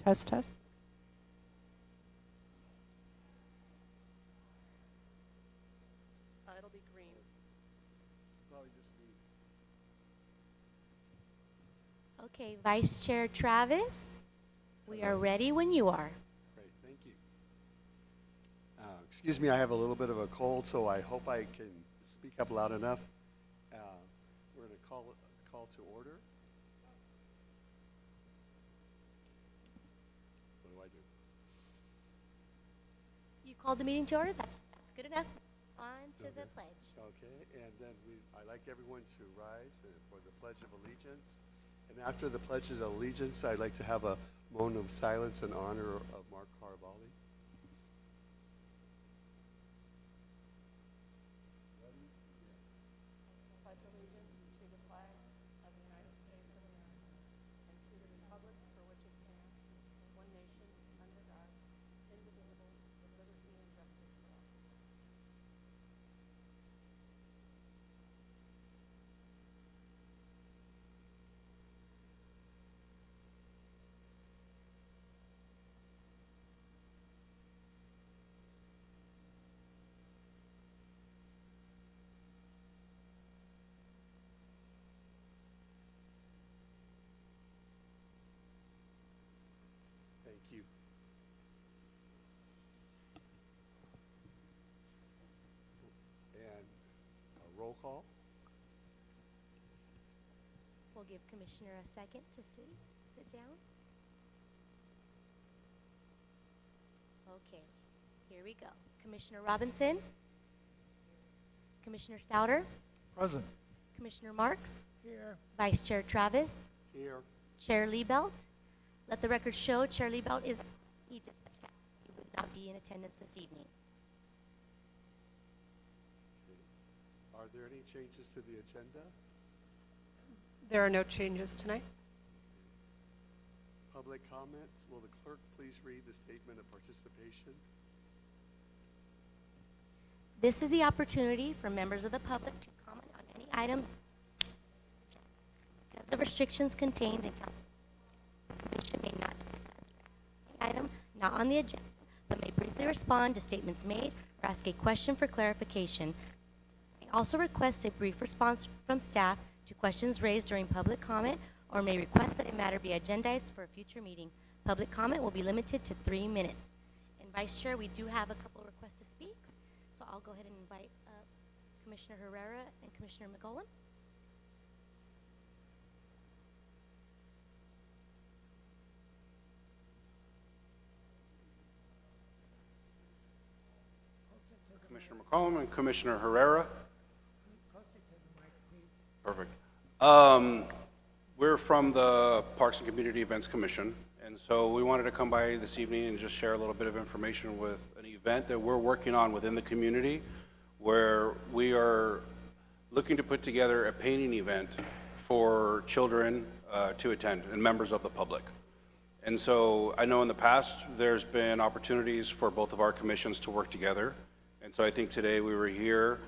Test, test. It'll be green. Probably just me. Okay, Vice Chair Travis, we are ready when you are. Great, thank you. Excuse me, I have a little bit of a cold, so I hope I can speak up loud enough. We're going to call to order. What do I do? You called the meeting to order? That's good enough. On to the Okay. pledge. Okay, and then I'd like everyone to rise for the Pledge of Allegiance. And after the Pledge of Allegiance, I'd like to have a moment of silence in honor of Mark Carvalli. Pledge allegiance to the flag of the United States of America and to the republic for which it stands, one nation, under God, indivisible, with liberty and justice for all. Thank you. And a roll call. We'll give Commissioner a second to sit down. Okay, here we go. Commissioner Robinson, Commissioner Stouter, Present. Commissioner Marks, Here. Vice Chair Travis, Here. Chair Liebelt. Let the record show Chair Liebelt he would not be in attendance this evening. Are there any changes to the agenda? There are no changes tonight. Public comments? Will the clerk please read the statement of participation? This is the opportunity for members of the public to comment on any items because the restrictions contained in the commission may not discuss any item not on the agenda, but may briefly respond to statements made or ask a question for clarification. May also request a brief response from staff to questions raised during public comment or may request that a matter be agendized for a future meeting. Public comment will be limited to 3 minutes. And Vice Chair, we do have a couple requests to speak, so I'll go ahead and invite Commissioner Herrera and Commissioner McGowan. Commissioner McCollum and Commissioner Herrera. Perfect. We're from the Parks and Community Events Commission, and so we wanted to come by this evening and just share a little bit of information with an event that we're working on within the community, where we are looking to put together a painting event for children to attend and members of the public. And so I know in the past there's been opportunities for both of our commissions to work together. And so I think today we were here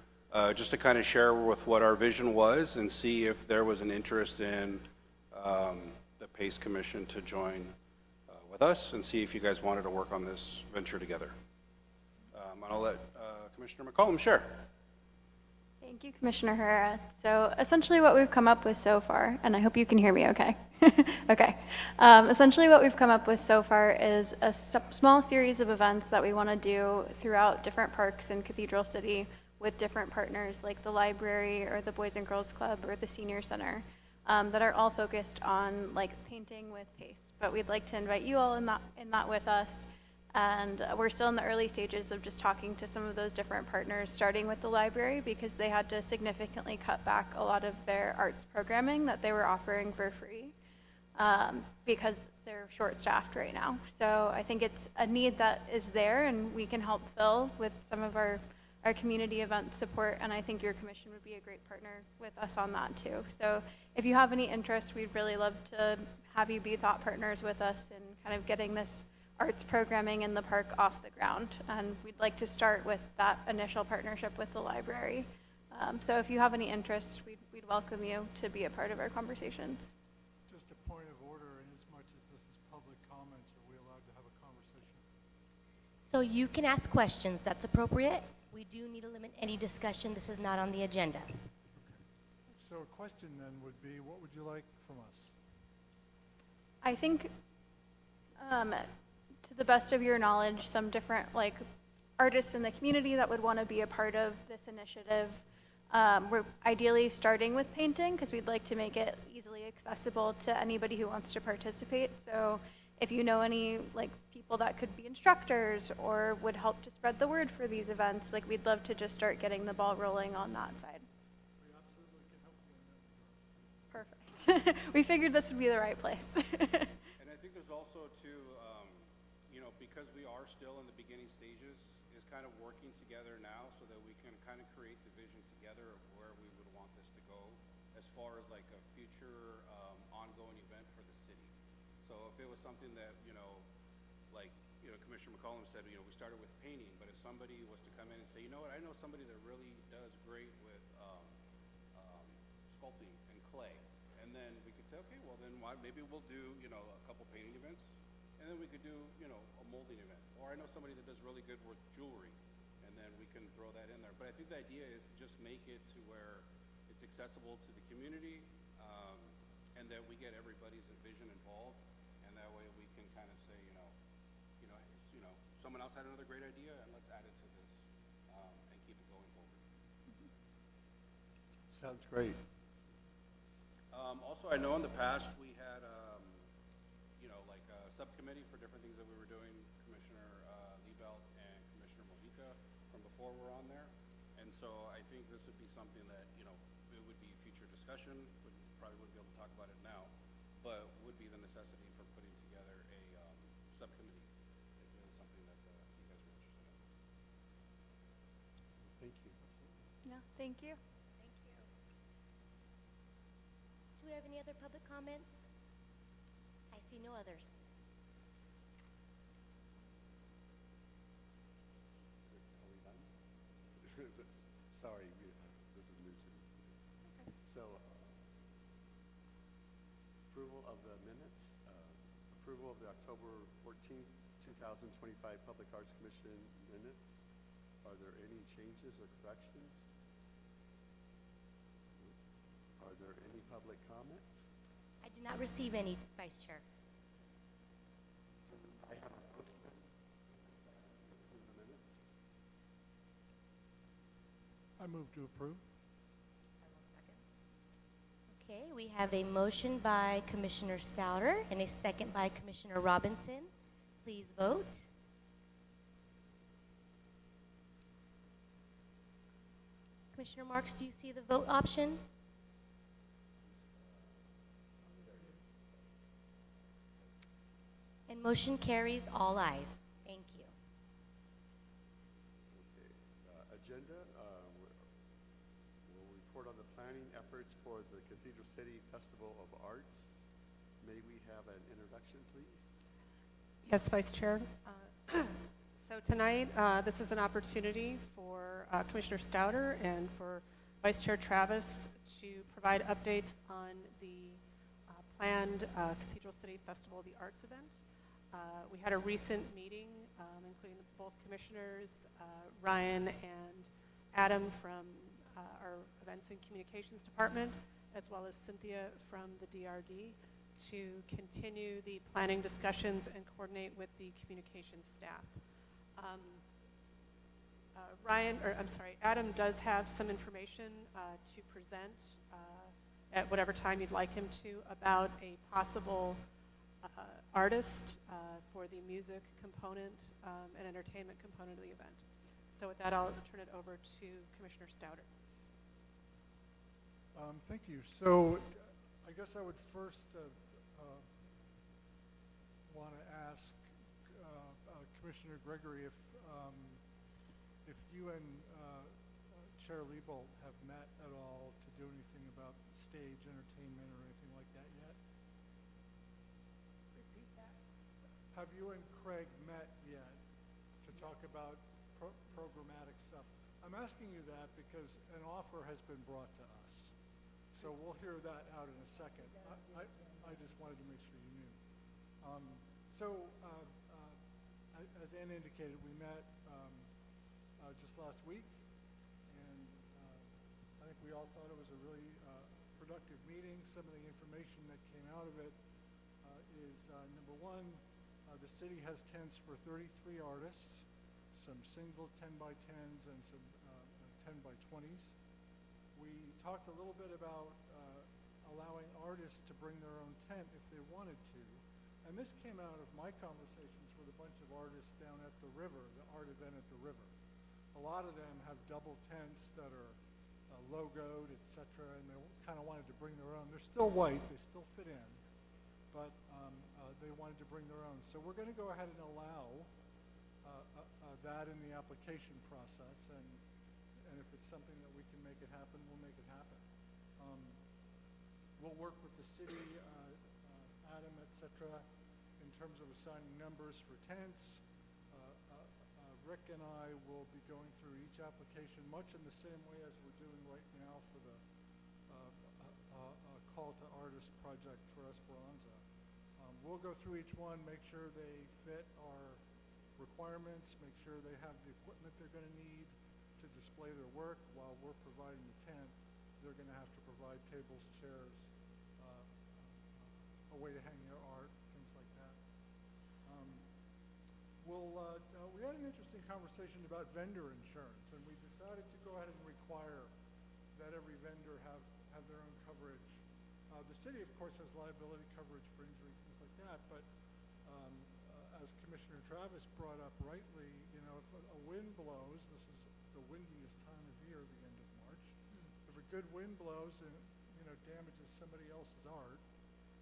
just to kind of share with what our vision was and see if there was an interest in the PACE Commission to join with us and see if you guys wanted to work on this venture together. And I'll let Commissioner McCollum share. Thank you, Commissioner Herrera. So essentially what we've come up with so far, and I hope you can hear me okay. Okay. Essentially what we've come up with so far is a small series of events that we want to do throughout different parks in Cathedral City with different partners like the library or the Boys and Girls Club or the Senior Center that are all focused on like painting with PACE. But we'd like to invite you all in that with us. And we're still in the early stages of just talking to some of those different partners, starting with the library because they had to significantly cut back a lot of their arts programming that they were offering for free because they're short-staffed right now. So I think it's a need that is there and we can help fill with some of our community event support, and I think your commission would be a great partner with us on that too. So if you have any interest, we'd really love to have you be thought partners with us in kind of getting this arts programming in the park off the ground, and we'd like to start with that initial partnership with the library. So if you have any interest, we'd welcome you to be a part of our conversations. Just a point of order, in as much as this is public comments, are we So you can ask questions, that's appropriate. We do need to limit any discussion, this is not on the agenda. So a question then would be, what would you like from us? I think, to the best of your knowledge, some different artists in the community that would want to be a part of this initiative. We're ideally starting with painting because we'd like to make it easily accessible to anybody who wants to participate. So if you know any people that could be instructors or would help to spread the word for these events, we'd love to just start getting the ball rolling on that side. We absolutely can help you in that regard. Perfect. We figured this would be the right place. And I think there's also too, because we are still in the beginning stages, is kind of working together now so that we can kind of create the vision together of where we would want this to go as far as a future ongoing event for the city. So if it was something that, Commissioner McCollum said, we started with painting, but if somebody was to come in and say, you know what, I know somebody that really does great with sculpting and clay, and then we could say, okay, well then maybe we'll do, a couple painting events, and then we could do, a molding event. Or I know somebody that does really good with jewelry, and then we can throw that in there. But I think the idea is to just make it to where it's accessible to the community, and that we get everybody's vision involved, and that way we can kind of say, someone else had another great idea, and let's add it to this, and keep it going forward. Sounds great. Also, I know in the past we had, a subcommittee for different things that we were doing. Commissioner Liebelt and Commissioner Mojica from before were on there. And so I think this would be something that, it would be future discussion. We probably wouldn't be able to talk about it now, but would be the necessity for putting together a subcommittee if it was something that you guys were interested in. Thank you. No, thank you. Do we have any other public comments? I see no others. Are we done? Sorry, this is new to me. So, approval of the minutes, approval of the October 14th, 2025 Public Arts Commission minutes. Are there any changes or corrections? Are there any public comments? I did not receive any, Vice Chair. I have a motion. Approve the minutes. I move to approve. I will second. Okay, we have a motion by Commissioner Stouter and a second by Commissioner Robinson. Please vote. Commissioner Marks, do you see the vote option? And motion carries all ayes. Thank you. Okay, agenda, we'll report on the planning efforts for the Cathedral City Festival of Arts. May we have an introduction, please? Yes, Vice Chair. So tonight, this is an opportunity for Commissioner Stouter and for Vice Chair Travis to provide updates on the planned Cathedral City Festival of the Arts event. We had a recent meeting, including both commissioners, Ryan and Adam from our Events and Communications Department, as well as Cynthia from the DRD, to continue the planning discussions and coordinate with the communications staff. Adam does have some information to present at whatever time you'd like him to about a possible artist for the music component and entertainment component of the event. So with that, I'll turn it over to Commissioner Stouter. Thank you. So I guess I would first want to ask Commissioner Gregory if you and Chair Liebelt have met at all to do anything about stage entertainment or anything like that yet? Repeat that. Have you and Craig met yet to talk about programmatic stuff? I'm asking you that because an offer has been brought to us. So we'll hear that out in a second. I just wanted to make sure you knew. as Ann indicated, we met just last week, and I think we all thought it was a really productive meeting. Some of the information that came out of it is number one, the city has tents for 33 artists, some single 10 by 10s and some 10 by 20s. We talked a little bit about allowing artists to bring their own tent if they wanted to. And this came out of my conversations with a bunch of artists down at the river, the art event at the river. A lot of them have double tents that are logoed, etc., and they kind of wanted to bring their own. They're still white, they still fit in, but they wanted to bring their own. So we're going to go ahead and allow that in the application process, and if it's something that we can make it happen, we'll make it happen. We'll work with the city, Adam, etc., in terms of assigning numbers for tents. Rick and I will be going through each application much in the same way as we're doing right now for the Call to Artists project for Esperanza. We'll go through each one, make sure they fit our requirements, make sure they have the equipment they're going to need to display their work while we're providing the tent. They're going to have to provide tables, chairs, a way to hang their art, things like that. We had an interesting conversation about vendor insurance, and we decided to go ahead and require that every vendor have their own coverage. The city, of course, has liability coverage for injury, things like that, but as Commissioner Travis brought up rightly, you know, if a wind blows, this is the windiest time of year, the end of March. If a good wind blows and, you know, damages somebody else's art,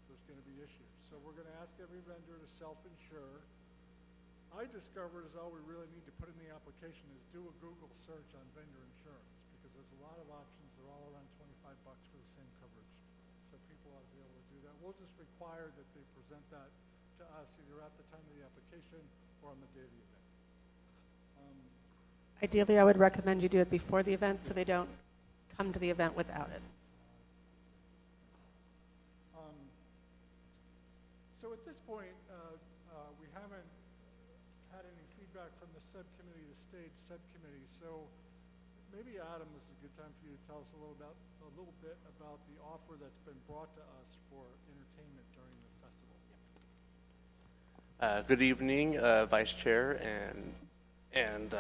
there's going to be issues. So we're going to ask every vendor to self-insure. I discovered is all we really need to put in the application is do a Google search on vendor insurance, because there's a lot of options. They're all around $25 for the same coverage. So people ought to be able to do that. We'll just require that they present that to us either at the time of the application or on the day of the event. Ideally, I would recommend you do it before the event so they don't come to the event without it. So at this point, we haven't had any feedback from the subcommittee, the stage subcommittee. So maybe Adam, this is a good time for you to tell us a little bit about the offer that's been brought to us for entertainment during the festival. Good evening, Vice Chair and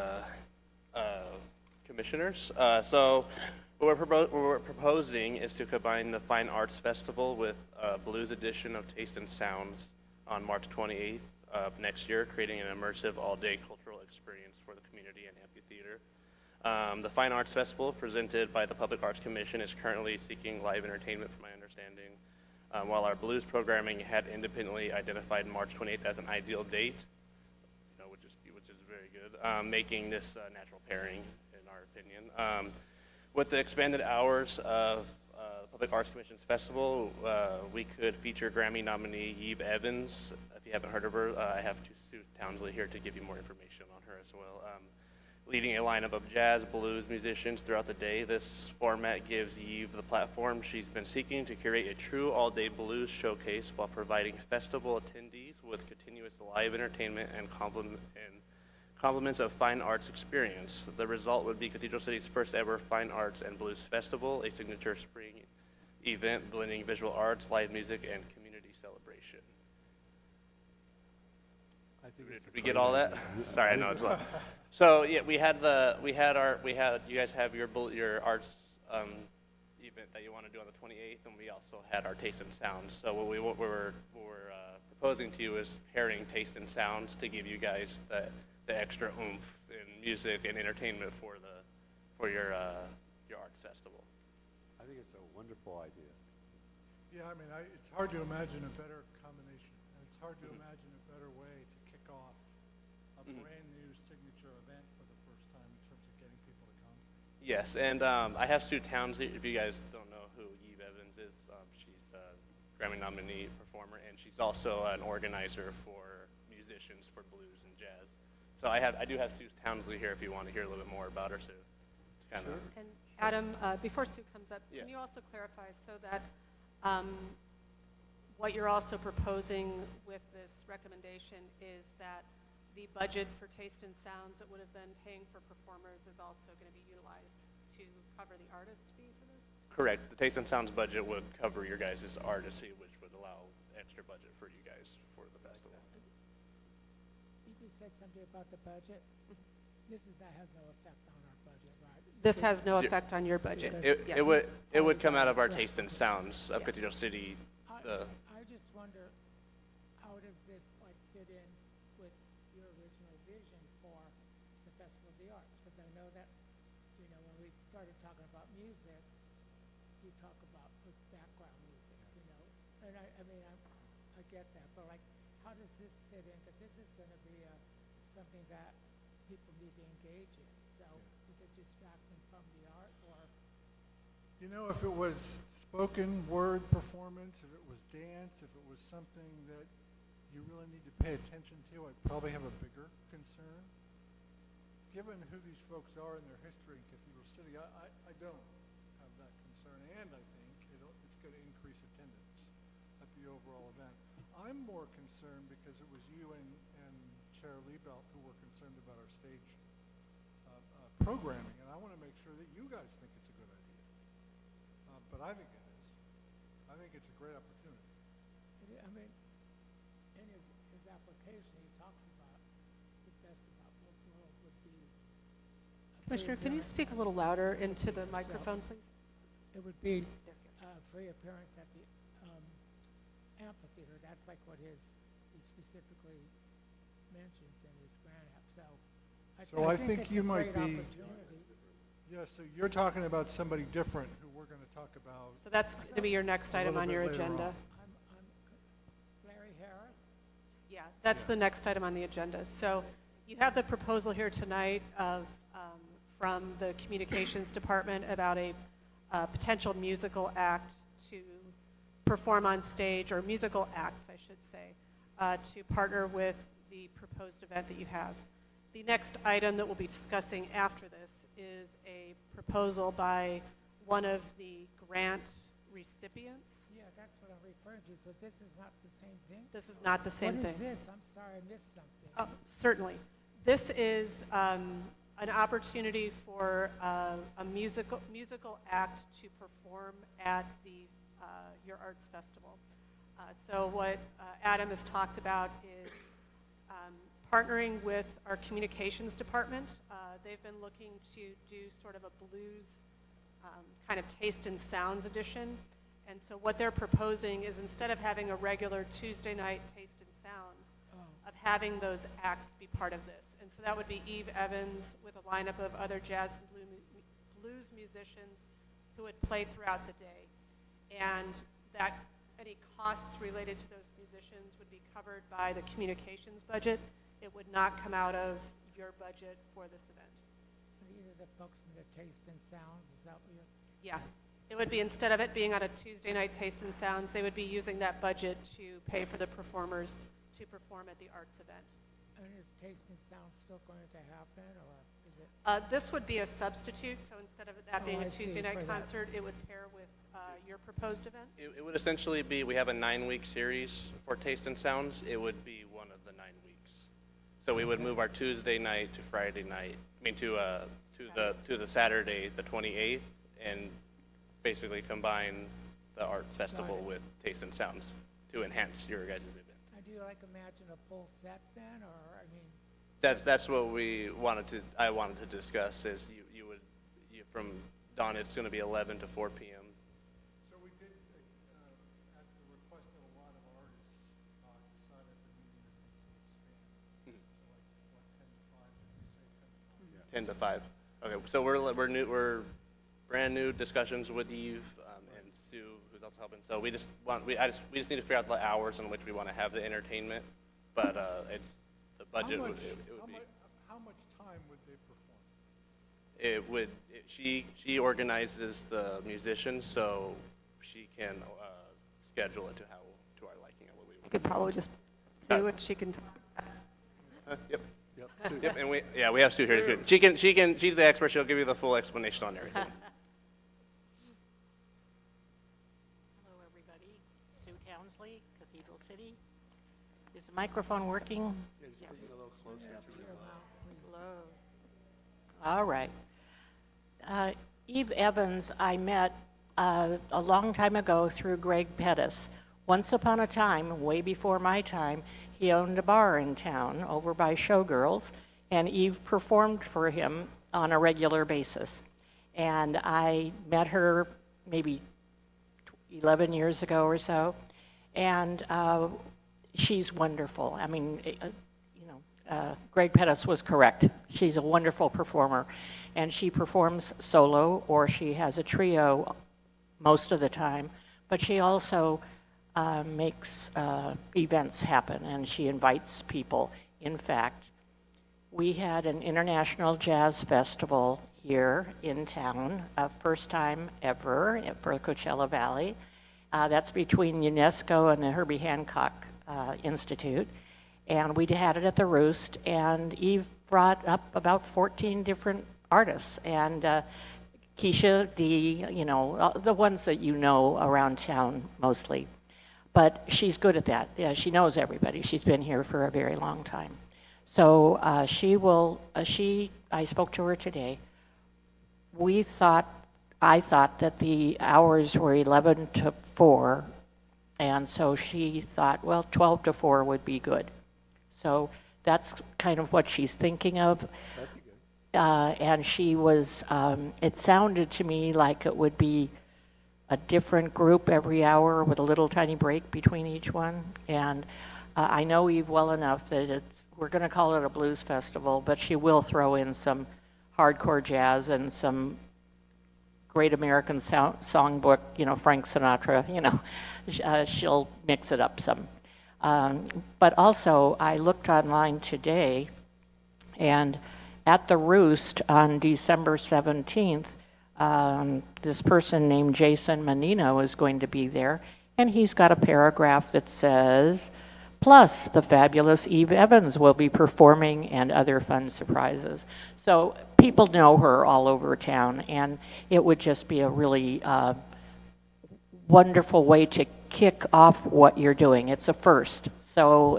Commissioners. So what we're proposing is to combine the Fine Arts Festival with a blues edition of Taste and Sounds on March 28th of next year, creating an immersive all-day cultural experience for the community and amphitheater. The Fine Arts Festival, presented by the Public Arts Commission, is currently seeking live entertainment, from my understanding, while our blues programming had independently identified March 28th as an ideal date, you know, which is very good, making this a natural pairing, in our opinion. With the expanded hours of the Public Arts Commission's festival, we could feature Grammy nominee Eve Evans. If you haven't heard of her, I have Sue Townsley here to give you more information on her as well. Leading a lineup of jazz, blues musicians throughout the day, this format gives Eve the platform she's been seeking to curate a true all-day blues showcase while providing festival attendees with continuous live entertainment and compliments of fine arts experience. The result would be Cathedral City's first ever Fine Arts and Blues Festival, a signature spring event blending visual arts, live music, and community celebration. I think it's a Did we great get all that? idea. Sorry, I know it's a lot. So yeah, you guys have your arts event that you want to do on the 28th, and we also had our Taste and Sounds. So what we're proposing to you is pairing Taste and Sounds to give you guys the extra oomph in music and entertainment for your arts festival. I think it's a wonderful idea. Yeah, I mean, it's hard to imagine a better combination. And it's hard to imagine a better way to kick off a brand new signature event for the first time in terms of getting people to come. Yes, and I have Sue Townsley. If you guys don't know who Eve Evans is, she's a Grammy nominee performer, and she's also an organizer for musicians for blues and jazz. So I do have Sue Townsley here if you want to hear a little bit more about her, Sue. Sure. And Adam, before Sue comes up, Yeah. can you also clarify so that what you're also proposing with this recommendation is that the budget for Taste and Sounds that would have been paying for performers is also going to be utilized to cover the artist fee for this? Correct. The Taste and Sounds budget would cover your guys' artist fee, which would allow extra budget for you guys for the festival. You just said something about the budget. That has no effect on our budget, right? This has no Yeah. effect on your budget. It would come out of our Taste and Sounds of Cathedral City. I just wonder, how does this like fit in with your original vision for the Festival of the Arts? Because I know that, when we started talking about music, you talk about with background music, and I get that, but like, how does this fit in? Because this is going to be something that people need to engage in. So is it distracting from the art, or? If it was spoken word performance, if it was dance, if it was something that you really need to pay attention to, I'd probably have a bigger concern. Given who these folks are and their history in Cathedral City, I don't have that concern, and I think it's going to increase attendance at the overall event. I'm more concerned because it was you and Chair Liebelt who were concerned about our stage programming, and I want to make sure that you guys think it's a good idea. But I think it is. I think it's a great opportunity. In his application, he talks about the best about both worlds would be. Commissioner, can you speak a little louder into the microphone, please? It would be free appearance at the amphitheater. That's like what he specifically mentions in his grant app. So I think it's you a might great be. opportunity. Yeah, so you're talking about somebody different who we're going to talk about. So that's going to be your next A item little on bit your later agenda. on. Larry Harris. Yeah, that's the next item on the agenda. So you have the proposal here tonight from the Communications Department about a potential musical act to perform on stage, or musical acts, I should say, to partner with the proposed event that you have. The next item that we'll be discussing after this is a proposal by one of the grant recipients. Yeah, that's what I'm referring to. So this is not the same thing? This is not the same thing. What is this? I'm sorry, I missed something. Oh, certainly. This is an opportunity for a musical act to perform at the Your Arts Festival. So what Adam has talked about is partnering with our communications department. They've been looking to do sort of a blues kind of taste and sounds edition. And so what they're proposing is, instead of having a regular Tuesday night taste and sounds, of having those acts be part of this. And so that would be Eve Evans with a lineup of other jazz and blues musicians who would play throughout the day. And that any costs related to those musicians would be covered by the communications budget. It would not come out of your budget for this event. Either the folks from the Taste and Sounds, is that what you're? Yeah. It would be, instead of it being on a Tuesday night taste and sounds, they would be using that budget to pay for the performers to perform at the arts event. And is Taste and Sounds still going to happen, or is it? This would be a substitute, so instead of that being I a see, Tuesday night for that. concert, it would pair with your proposed event? It would essentially be, we have a 9-week series for Taste and Sounds. It would be one of the 9 weeks. So we would move our Tuesday night to Friday night, to the Saturday, the 28th, and basically combine the art festival Got it. with Taste and Sounds to enhance your guys' event. Do you imagine a full set then, or, That's what I wanted to discuss, is you from dawn, it's going to be 11 to 4 p.m. So we did, at the request of a lot of artists, decide at the meeting that we could expand to 10 to 5, did you say 10 to 5? 10 to 5. Okay, so we're brand new discussions with Eve and Sue, who's also helping. So we just need to figure out the hours in which we want to have the entertainment. But it's the budget. How much time would they perform? She organizes the musicians, so she can schedule it to our liking. What we I could probably just say what she can talk about. Yep. Yep. Sue. Yep. And we have Sue here. She's the expert. She'll give you the full explanation on everything. Hello, everybody. Sue Townsley, Cathedral City. Is the microphone working? Yeah, just bring it a little closer to me. All right. Eve Evans, I met a long time ago through Greg Pettis. Once upon a time, way before my time, he owned a bar in town over by Showgirls, and Eve performed for him on a regular basis. And I met her maybe 11 years ago or so, and she's wonderful. I mean, Greg Pettis was correct. She's a wonderful performer, and she performs solo or she has a trio most of the time, but she also makes events happen, and she invites people. In fact, we had an international jazz festival here in town, first time ever for Coachella Valley. That's between UNESCO and the Herbie Hancock Institute. And we had it at the Roost, and Eve brought up about 14 different artists. And Keisha, the ones that you know around town mostly. But she's good at that. Yeah, she knows everybody. She's been here for a very long time. So I spoke to her today. I thought that the hours were 11 to 4, and so she thought, well, 12 to 4 would be good. So that's kind of what she's thinking of. That'd be good. And she was, it sounded to me like it would be a different group every hour with a little tiny break between each one. And I know Eve well enough that we're going to call it a blues festival, but she will throw in some hardcore jazz and some Great American Songbook, Frank Sinatra, she'll mix it up some. But also, I looked online today, and at the Roost on December 17th, this person named Jason Menino is going to be there, and he's got a paragraph that says, plus the fabulous Eve Evans will be performing and other fun surprises. So people know her all over town, and it would just be a really wonderful way to kick off what you're doing. It's a first, so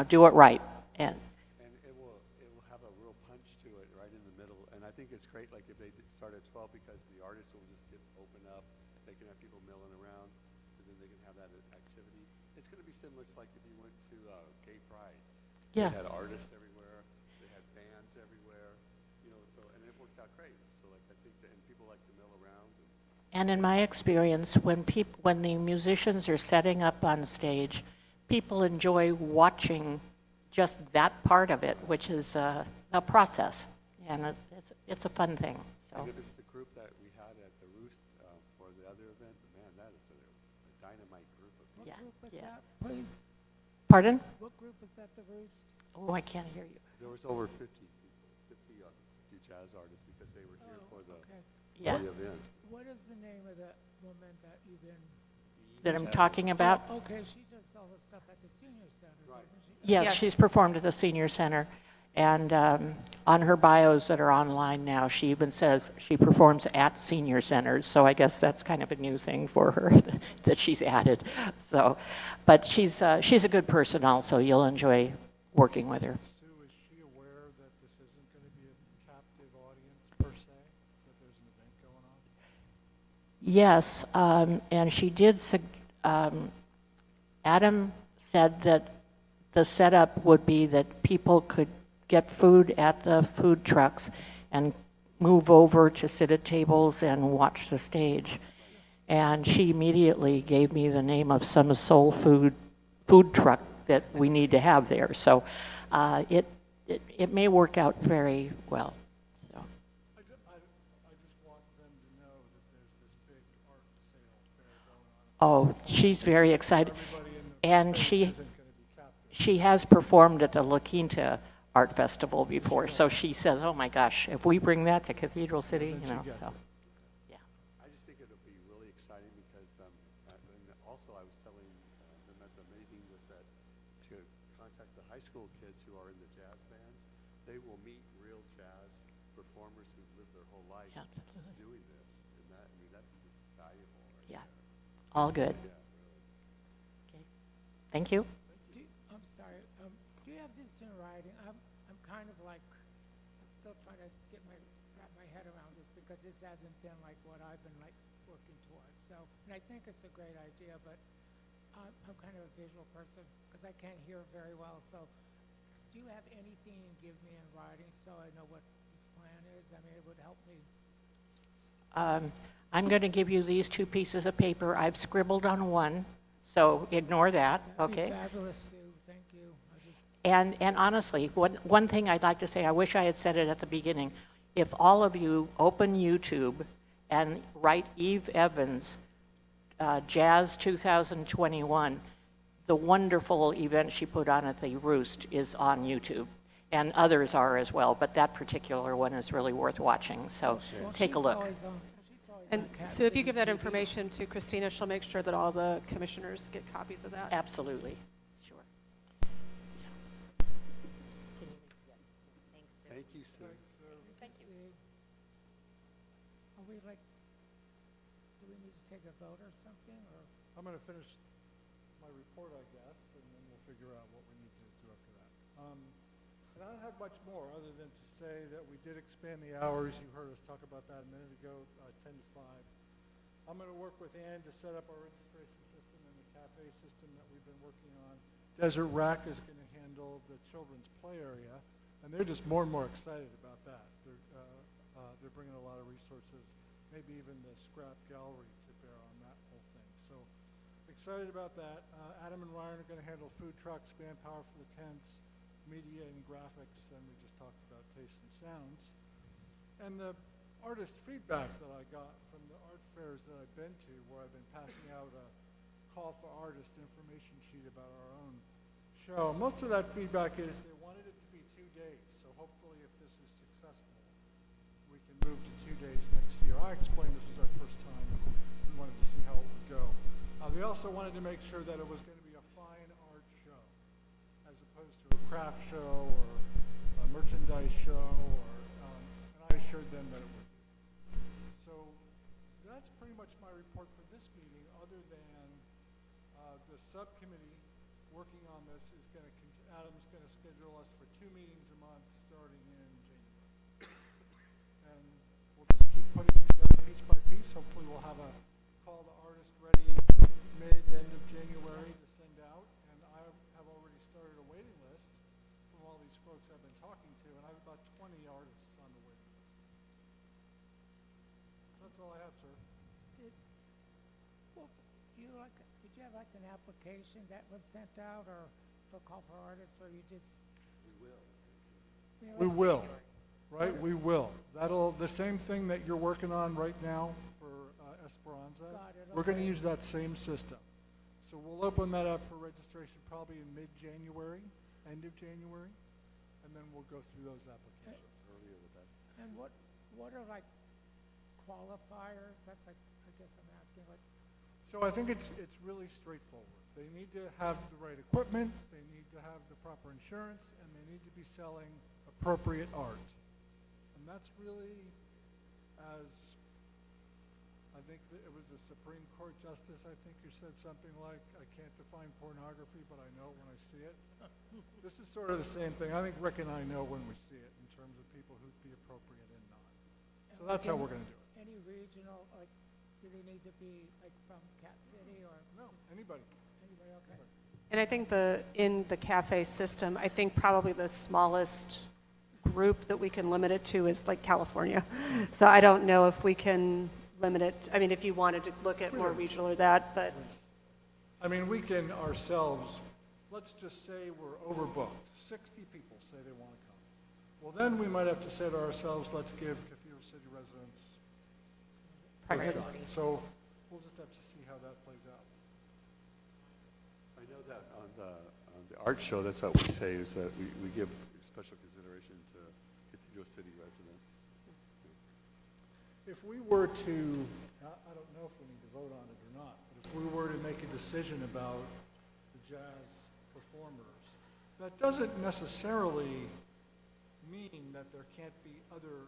do it right. And it will have a real punch to it right in the middle. And I think it's great, like if they start at 12, because the artists will just open up. They can have people milling around, and then they can have that activity. It's going to be similar to like if you went to Gay Pride. Yeah. They had artists everywhere. They had bands everywhere. And it worked out great. So like I think and people like to mill around. And in my experience, when the musicians are setting up on stage, people enjoy watching just that part of it, which is a process, and it's a fun thing. So. And if it's the group that we had at the Roost for the other event, man, that is a dynamite group of people. Yeah. What group was Yeah. that, please? Pardon? What group was at the Roost? Oh, I can't hear you. There was over 50 jazz artists because they were here for the Okay. Yeah. event. What is the name of the woman that you've been? That I'm talking about? Oh, okay, she does all the stuff at the senior center, Right. doesn't she? Yes, she's performed at the senior center. And on her bios that are online now, she even says she performs at senior centers. So I guess that's kind of a new thing for her that she's added. So, but she's a good person also. You'll enjoy working with her. Sue, is she aware that this isn't going to be a captive audience per se, that there's an event going on? Yes, and she did, Adam said that the setup would be that people could get food at the food trucks and move over to sit at tables and watch the stage. And she immediately gave me the name of some soul food truck that we need to have there. So it may work out very well. So. I just want them to know that there's this big art sale fair going on. Oh, she's very excited. Everybody in the And space she isn't going to be captive. she has performed at the La Quinta Art Festival before, so she says, oh my gosh, if we bring that to Cathedral City, Then she gets so. it. Yeah. I just think it'll be really exciting because, and also I was telling them at the meeting was that to contact the high school kids who are in the jazz bands, they will meet real jazz performers who've lived their whole life Absolutely. doing this, and that's just valuable. Right Yeah. there. All good. Yeah, really. Okay. Thank you. I'm sorry. just in writing, I'm kind of like, I'm still trying to wrap my head around this because this hasn't been like what I've been like working towards. So, and I think it's a great idea, but I'm kind of a visual person because I can't hear very well. So do you have anything you can give me in writing so I know what this plan is? I mean, it would help me. I'm going to give you these 2 pieces of paper. I've scribbled on one, so ignore that, That'd be okay? fabulous, Sue. Thank you. And honestly, one thing I'd like to say, I wish I had said it at the beginning. If all of you open YouTube and write Eve Evans, Jazz 2021, the wonderful event she put on at the Roost is on YouTube. And others are as well, but that particular one is really worth watching, so Well, take a she's look. always on- she's always And on Cat Sue, if you City give that TV. information to Christina, she'll make sure that all the commissioners get copies of that. Absolutely, sure. Thank you, Sue. Thank you. Are we like, do we need to take a vote or something, or? I'm going to finish my report, I guess, and then we'll figure out what we need to do after that. And I don't have much more other than to say that we did expand the hours. You heard us talk about that a minute ago, 10 to 5. I'm going to work with Ann to set up our registration system and the cafe system that we've been working on. Desert Rack is going to handle the children's play area, and they're just more and more excited about that. They're bringing a lot of resources, maybe even the scrap gallery to bear on that whole thing. So excited about that. Adam and Ryan are going to handle food trucks, manpower for the tents, media and graphics, and we just talked about taste and sounds. And the artist feedback that I got from the art fairs that I've been to, where I've been passing out a call for artist information sheet about our own show. Most of that feedback is they wanted it to be 2 days, so hopefully if this is successful, we can move to 2 days next year. I explained this was our first time, and we wanted to see how it would go. They also wanted to make sure that it was going to be a fine art show, as opposed to a craft show or a merchandise show, and I assured them that it would be. So that's pretty much my report for this meeting, other than the subcommittee working on this is going to, Adam's going to schedule us for 2 meetings a month starting in January. And we'll just keep putting it together piece by piece. Hopefully we'll have a call to artist ready end of January to send out. And I have already started a waiting list from all these folks I've been talking to, and I have about 20 artists on the waiting list. That's all I have, sir. Did you have like an application that was sent out, or for call for artists, or you just? We will, right? We will. That'll, the same thing that you're working on right now for Esperanza. Got it, We're going to okay. use that same system. So we'll open that up for registration probably in mid-January, end of January, and then we'll go through those applications. Earlier the better. And what are like qualifiers? That's like, I guess I'm asking, like, So I think it's really straightforward. They need to have the right equipment, they need to have the proper insurance, and they need to be selling appropriate art. And that's really, as I think that it was a Supreme Court justice, I think, who said something like, I can't define pornography, but I know it when I see it. This is sort of the same thing. I think Rick and I know when we see it in terms of people who'd be appropriate and not. So that's how we're going to do it. any regional, like, do they need to be like from Cat City or? No, anybody. Anybody, okay. And I think in the cafe system, I think probably the smallest group that we can limit it to is like California. So I don't know if we can limit it, I mean, if you wanted to look at more regional or that, but I mean, we can ourselves, let's just say we're overbooked. 60 people say they want to come. Well, then we might have to say to ourselves, let's give Cathedral City residents a Priority. shot. So we'll just have to see how that plays out. I know that on the art show, that's what we say, is that we give special consideration to Cathedral City residents. If we were to, I don't know if we need to vote on it or not, but if we were to make a decision about the jazz performers, that doesn't necessarily mean that there can't be other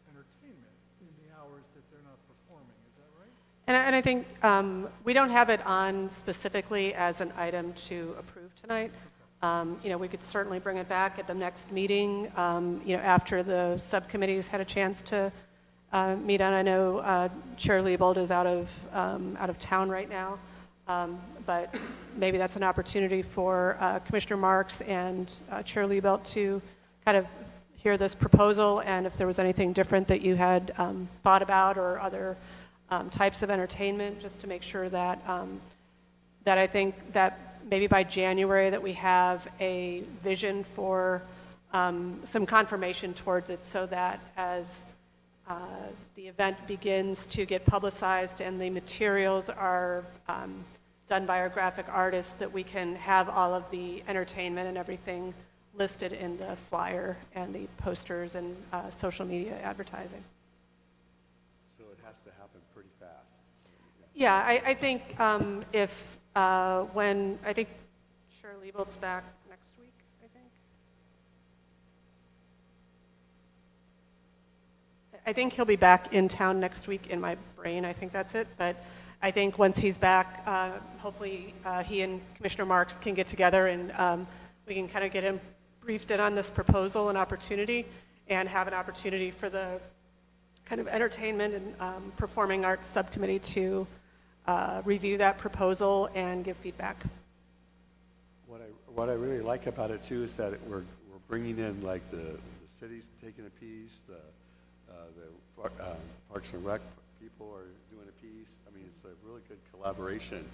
entertainment in the hours that they're not performing. Is that right? And I think we don't have it on specifically as an item to approve tonight, We could certainly bring it back at the next meeting, after the subcommittees had a chance to meet. And I know Chair Liebold is out of town right now, but maybe that's an opportunity for Commissioner Marks and Chair Liebold to kind of hear this proposal, and if there was anything different that you had thought about, or other types of entertainment, just to make sure that that I think that maybe by January that we have a vision for some confirmation towards it, so that as the event begins to get publicized and the materials are done by our graphic artists, that we can have all of the entertainment and everything listed in the flyer and the posters and social media advertising. So it has to happen pretty fast. Yeah, I think when I think Chair Liebold's back next week, I think he'll be back in town next week in my brain. I think that's it. But I think once he's back, hopefully he and Commissioner Marks can get together, and we can kind of get him briefed in on this proposal and opportunity, and have an opportunity for the kind of entertainment and performing arts subcommittee to review that proposal and give feedback. What I really like about it too is that we're bringing in like the cities taking a piece, the Parks and Rec people are doing a piece. I mean, it's a really good collaboration,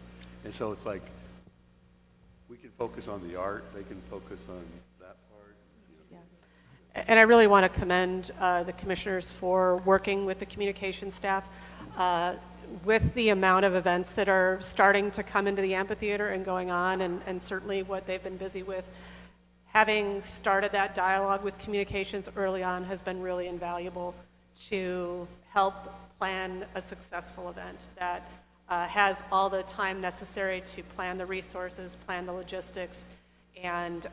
and so it's like we can focus on the art, they can focus on that part. Yeah. And I really want to commend the commissioners for working with the communication staff. With the amount of events that are starting to come into the amphitheater and going on, and certainly what they've been busy with, having started that dialogue with communications early on has been really invaluable to help plan a successful event that has all the time necessary to plan the resources, plan the logistics, and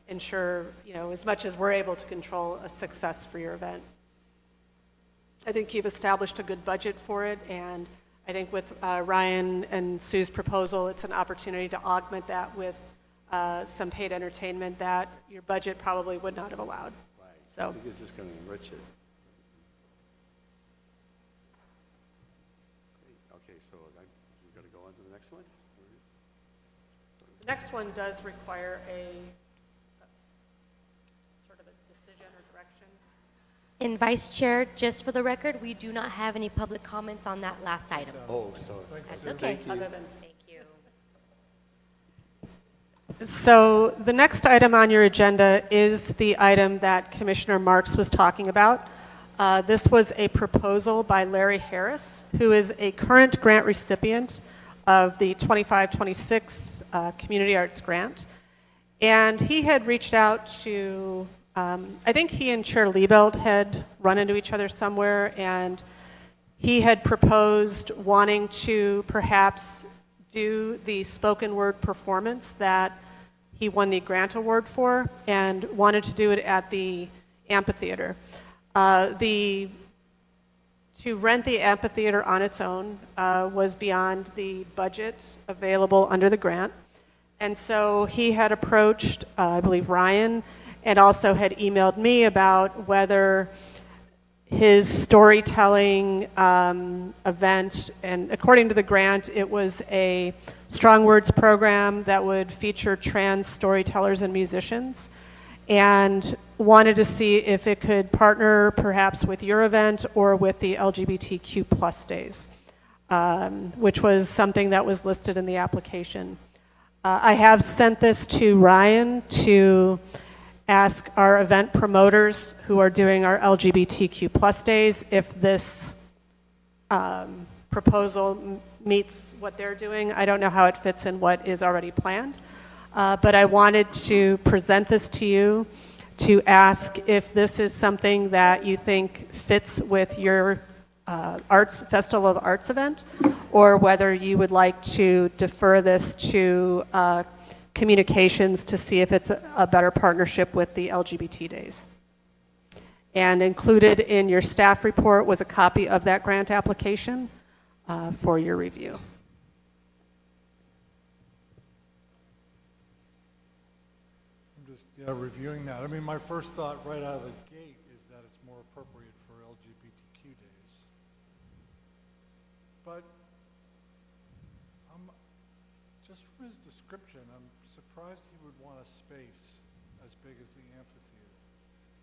ensure, as much as we're able to control, a success for your event. I think you've established a good budget for it, and I think with Ryan and Sue's proposal, it's an opportunity to augment that with some paid entertainment that your budget probably would not have allowed. Right. So. I think it's just going to enrich it. Great. Okay, so we're going to go on to the next one. The next one does require a sort of a decision or direction. And Vice Chair, just for the record, we do not have any public comments on that last item. Oh, so That's okay. thank you. Other than thank you. So the next item on your agenda is the item that Commissioner Marks was talking about. This was a proposal by Larry Harris, who is a current grant recipient of the 25-26 Community Arts Grant. And he had reached out to, I think he and Chair Liebold had run into each other somewhere, and he had proposed wanting to perhaps do the spoken word performance that he won the grant award for, and wanted to do it at the amphitheater. To rent the amphitheater on its own was beyond the budget available under the grant. And so he had approached, I believe, Ryan, and also had emailed me about whether his storytelling event, and according to the grant, it was a Strong Words program that would feature trans storytellers and musicians, and wanted to see if it could partner perhaps with your event or with the LGBTQ plus days, which was something that was listed in the application. I have sent this to Ryan to ask our event promoters who are doing our LGBTQ plus days if this proposal meets what they're doing. I don't know how it fits in what is already planned, but I wanted to present this to you to ask if this is something that you think fits with your Arts Festival of Arts event, or whether you would like to defer this to communications to see if it's a better partnership with the LGBT days. And included in your staff report was a copy of that grant application for your review. yeah, reviewing that. I mean, my first thought right out of the gate is that it's more appropriate for LGBTQ days. But just from his description, I'm surprised he would want a space as big as the amphitheater.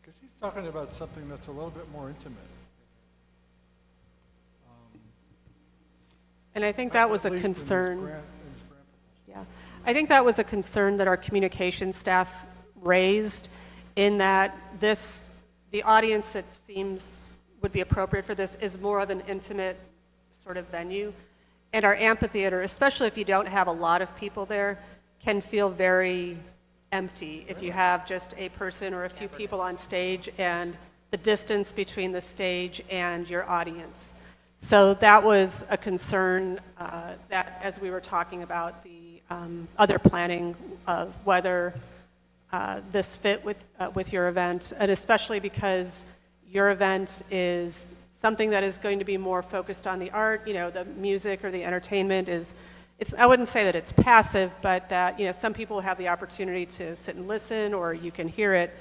Because he's talking about something that's a little bit more intimate. And I think that was a At least in his concern. in his grant proposal. Yeah, I think that was a concern that our communication staff raised, in that the audience that seems would be appropriate for this is more of an intimate sort of venue. And our amphitheater, especially if you don't have a lot of people there, can feel very empty if you have just a person or a few people on stage and the distance between the stage and your audience. So that was a concern that, as we were talking about the other planning of whether this fit with your event, and especially because your event is something that is going to be more focused on the art, the music or the entertainment I wouldn't say that it's passive, but that, some people have the opportunity to sit and listen, or you can hear it,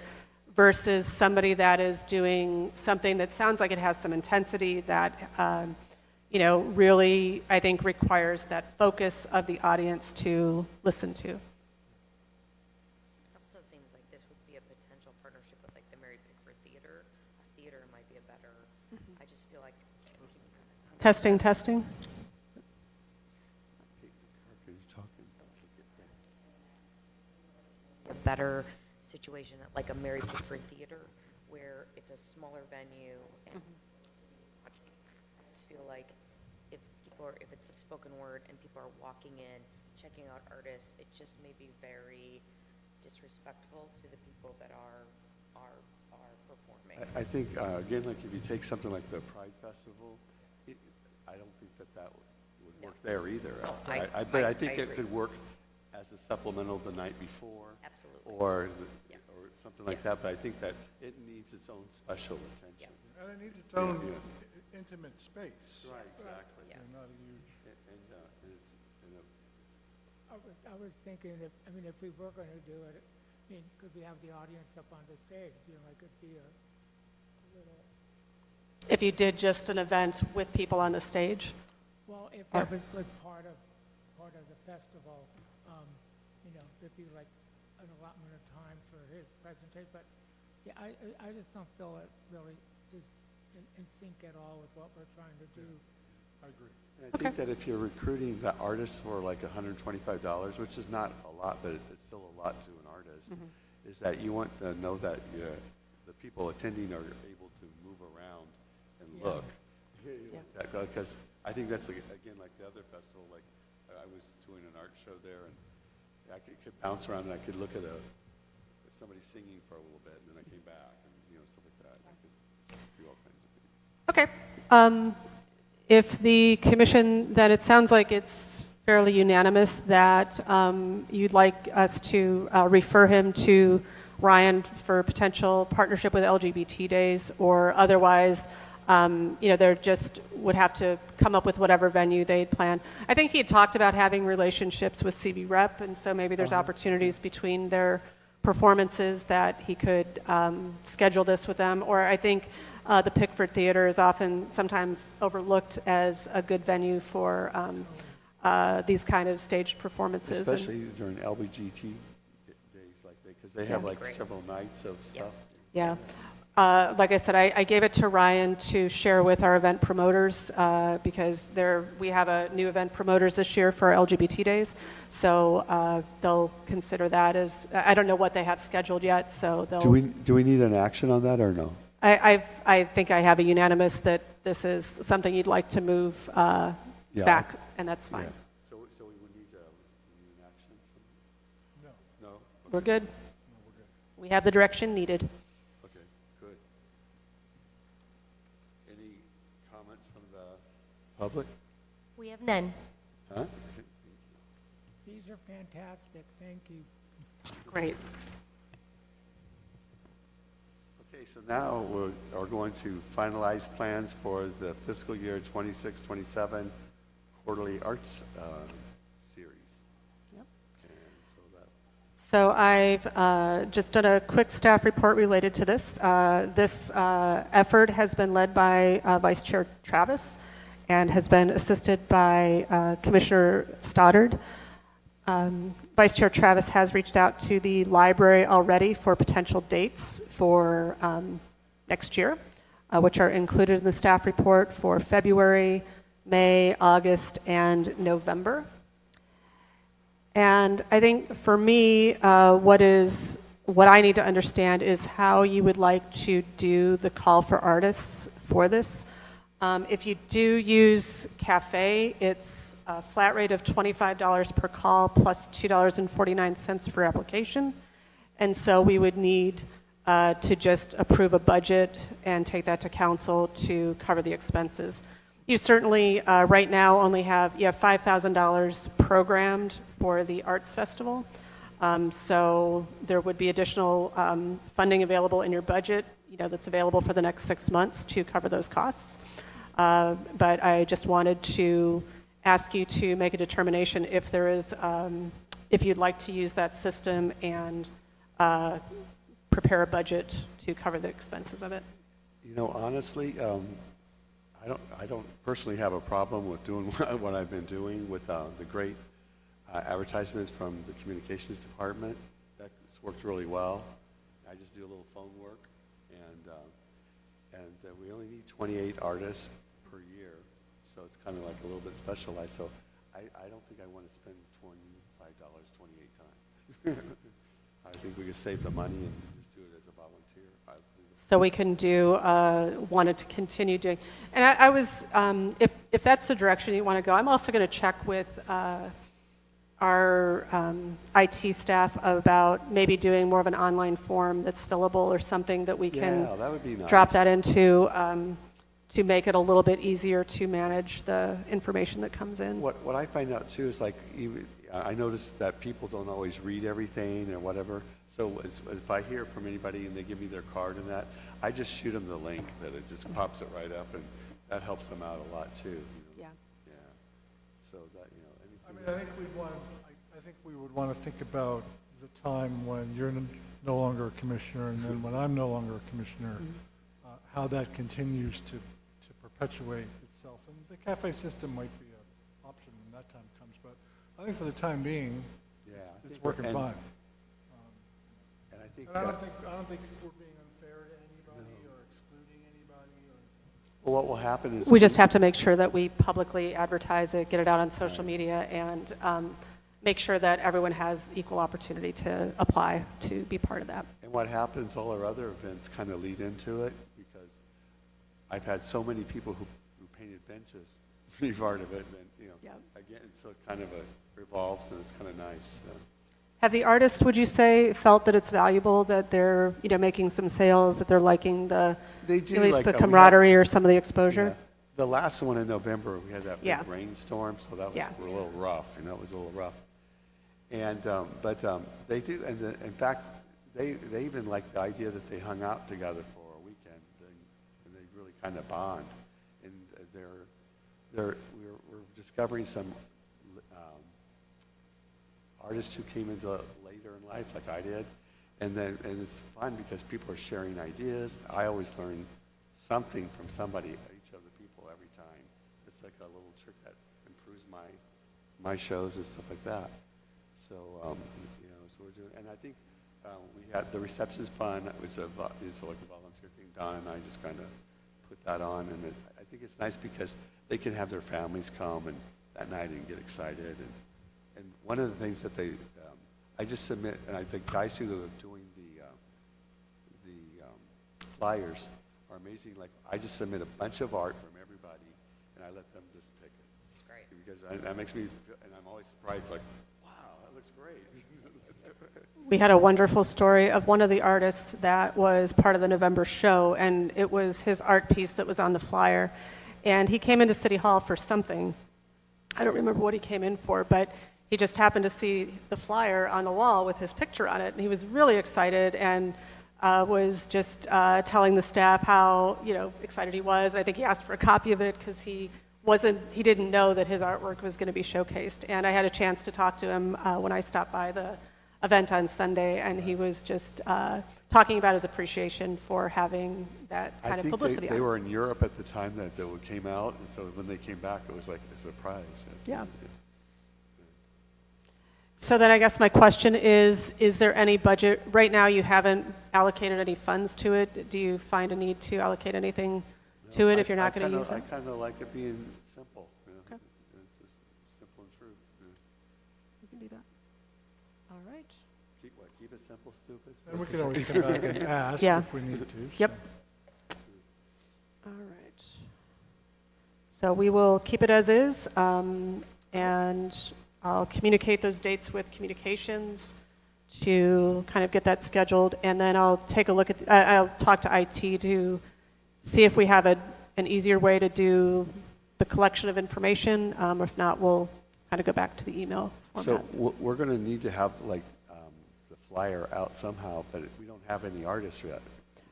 versus somebody that is doing something that sounds like it has some intensity that, really, I think, requires that focus of the audience to listen to. Also seems like this would be a potential partnership with like the Mary Pickford Theater. A theater might be a better, I just feel like Testing, testing. Are you talking? a better situation at like a Mary Pickford Theater where it's a smaller venue and I just feel like if it's a spoken word and people are walking in, checking out artists, it just may be very disrespectful to the people that are performing. I think, again, like if you take something like the Pride Festival, I don't think that would work there either. No, But I I think it agree. could work as a supplemental the night before. Absolutely. Or Yes. or something like Yeah. that, but I think that it needs its own special attention. And it needs its own yeah. intimate space. Right, exactly. Yes. And not a huge. And it's, I was thinking if we were going to do it, could we have the audience up on the stage? It could be a little, If you did just an event with people on the stage. well, if that was like part of the festival, there'd be like an allotment of time for his presentation, but yeah, I just don't feel it really is in sync at all with what we're trying to do. I agree. and I think that if you're recruiting the artists for like $125, which is not a lot, but it's still a lot to an artist, is that you want to know that the people attending are able to move around and look. Because I think that's, again, like the other festival, like I was doing an art show there, and I could bounce around and I could look at somebody singing for a little bit, and then I came back, and stuff like that. I could do all kinds of things. Okay. If the commission, then it sounds like it's fairly unanimous that you'd like us to refer him to Ryan for potential partnership with LGBT Days, or otherwise, they just would have to come up with whatever venue they'd plan. I think he had talked about having relationships with CB Rep, and so maybe there's opportunities between their performances that he could schedule this with them. Or I think the Pickford Theater is sometimes overlooked as a good venue for these kind of staged performances. Especially during LBGT days like that, because they have be like great. several nights of stuff. Yeah. Like I said, I gave it to Ryan to share with our event promoters because we have a new event promoters this year for LGBT Days. So they'll consider that as, I don't know what they have scheduled yet, so they'll. Do we need an action on that or no? I think I have a unanimous that this is something you'd like to move Yeah. back, and that's Yeah. fine. So we would need an action? No. No? We're good? We have the direction needed. Okay, good. Any comments from the public? We have none. Huh? These are fantastic, thank you. Great. Okay, so now we are going to finalize plans for the fiscal year 26-27 quarterly arts series. Yep. And so that, So I've just done a quick staff report related to this. This effort has been led by Vice Chair Travis and has been assisted by Commissioner Stoddard. Vice Chair Travis has reached out to the library already for potential dates for next year, which are included in the staff report for February, May, August, and November. And I think for me, what I need to understand is how you would like to do the call for artists for this. If you do use Cafe, it's a flat rate of $25 per call plus $2.49 for application. And so we would need to just approve a budget and take that to council to cover the expenses. You certainly, right now, only have $5,000 programmed for the Arts Festival. So there would be additional funding available in your budget, that's available for the next 6 months to cover those costs. But I just wanted to ask you to make a determination if there is, if you'd like to use that system and prepare a budget to cover the expenses of it. Honestly, I don't personally have a problem with doing what I've been doing with the great advertisements from the communications department. That's worked really well. I just do a little phone work, and we only need 28 artists per year, so it's kind of like a little bit specialized. So I don't think I want to spend $25 28 times. I think we could save the money and just do it as a volunteer. So we can do, wanted to continue doing, and I was, if that's the direction you want to go, I'm also going to check with our IT staff about maybe doing more of an online form that's fillable or something that we can that would be nice. drop that into to make it a little bit easier to manage the information that comes in. What I find out too is like, even, I notice that people don't always read everything or whatever. So if I hear from anybody and they give me their card and that, I just shoot them the link that it just pops it right up, and that helps them out a lot too. Yeah. Yeah. So that, I anything. mean, I think we would want to think about the time when you're no longer a commissioner, and then when I'm no longer a commissioner, how that continues to perpetuate itself. And the cafe system might be an option when that time comes, but I think for the time being, Yeah, I it's think working fine. And I think. And I don't think we're being unfair to anybody or excluding anybody or. Well, what will happen is We just have to make sure that we publicly advertise it, get it out on social media, and make sure that everyone has equal opportunity to apply to be part of that. And what happens, all our other events kind of lead into it, because I've had so many people who painted benches be part of it, and Yep. again, so it kind of revolves, and it's kind of nice. So. Have the artists, would you say, felt that it's valuable, that they're making some sales, that they're liking the They do, at least like, the we had- camaraderie or some of the exposure? Yeah. The last one in November, we had that Yeah. big rainstorm, so that was Yeah. a little rough. It was a little rough. And but they do, and in fact, they even like the idea that they hung out together for a weekend, and they really kind of bond. And we're discovering some artists who came into later in life, like I did, and it's fun because people are sharing ideas. I always learn something from somebody, each of the people every time. It's like a little trick that improves my shows and stuff like that. So so we're doing, and I think we had the reception's fun. It's like a volunteer thing. Don and I just kind of put that on, and I think it's nice because they can have their families come and that night and get excited. And one of the things that I just submit, and the guys who are doing the flyers are amazing. Like, I just submit a bunch of art from everybody, and I let them just pick it. Great. Because that makes me, and I'm always surprised, like, wow, that looks great. We had a wonderful story of one of the artists that was part of the November show, and it was his art piece that was on the flyer. And he came into City Hall for something. I don't remember what he came in for, but he just happened to see the flyer on the wall with his picture on it, and he was really excited and was just telling the staff how excited he was. I think he asked for a copy of it because he didn't know that his artwork was going to be showcased. And I had a chance to talk to him when I stopped by the event on Sunday, and he was just talking about his appreciation for having that I kind of think publicity. they on. were in Europe at the time that it came out, and so when they came back, it was like a surprise. Yeah. So then I guess my question is there any budget, right now you haven't allocated any funds to it? Do you find a need to allocate anything to it if you're not going to use it? I kind of like it being simple. You know? Okay. It's just simple and true. Yeah. We can do that. All right. Keep it simple, stupid. And we can always come back and ask Yeah. if we need to. Yep. All right. So we will keep it as is, and I'll communicate those dates with communications to kind of get that scheduled, and then I'll take a look at, I'll talk to IT to see if we have an easier way to do the collection of information. If not, we'll kind of go back to the email So format. we're going to need to have like the flyer out somehow, but we don't have any artists yet.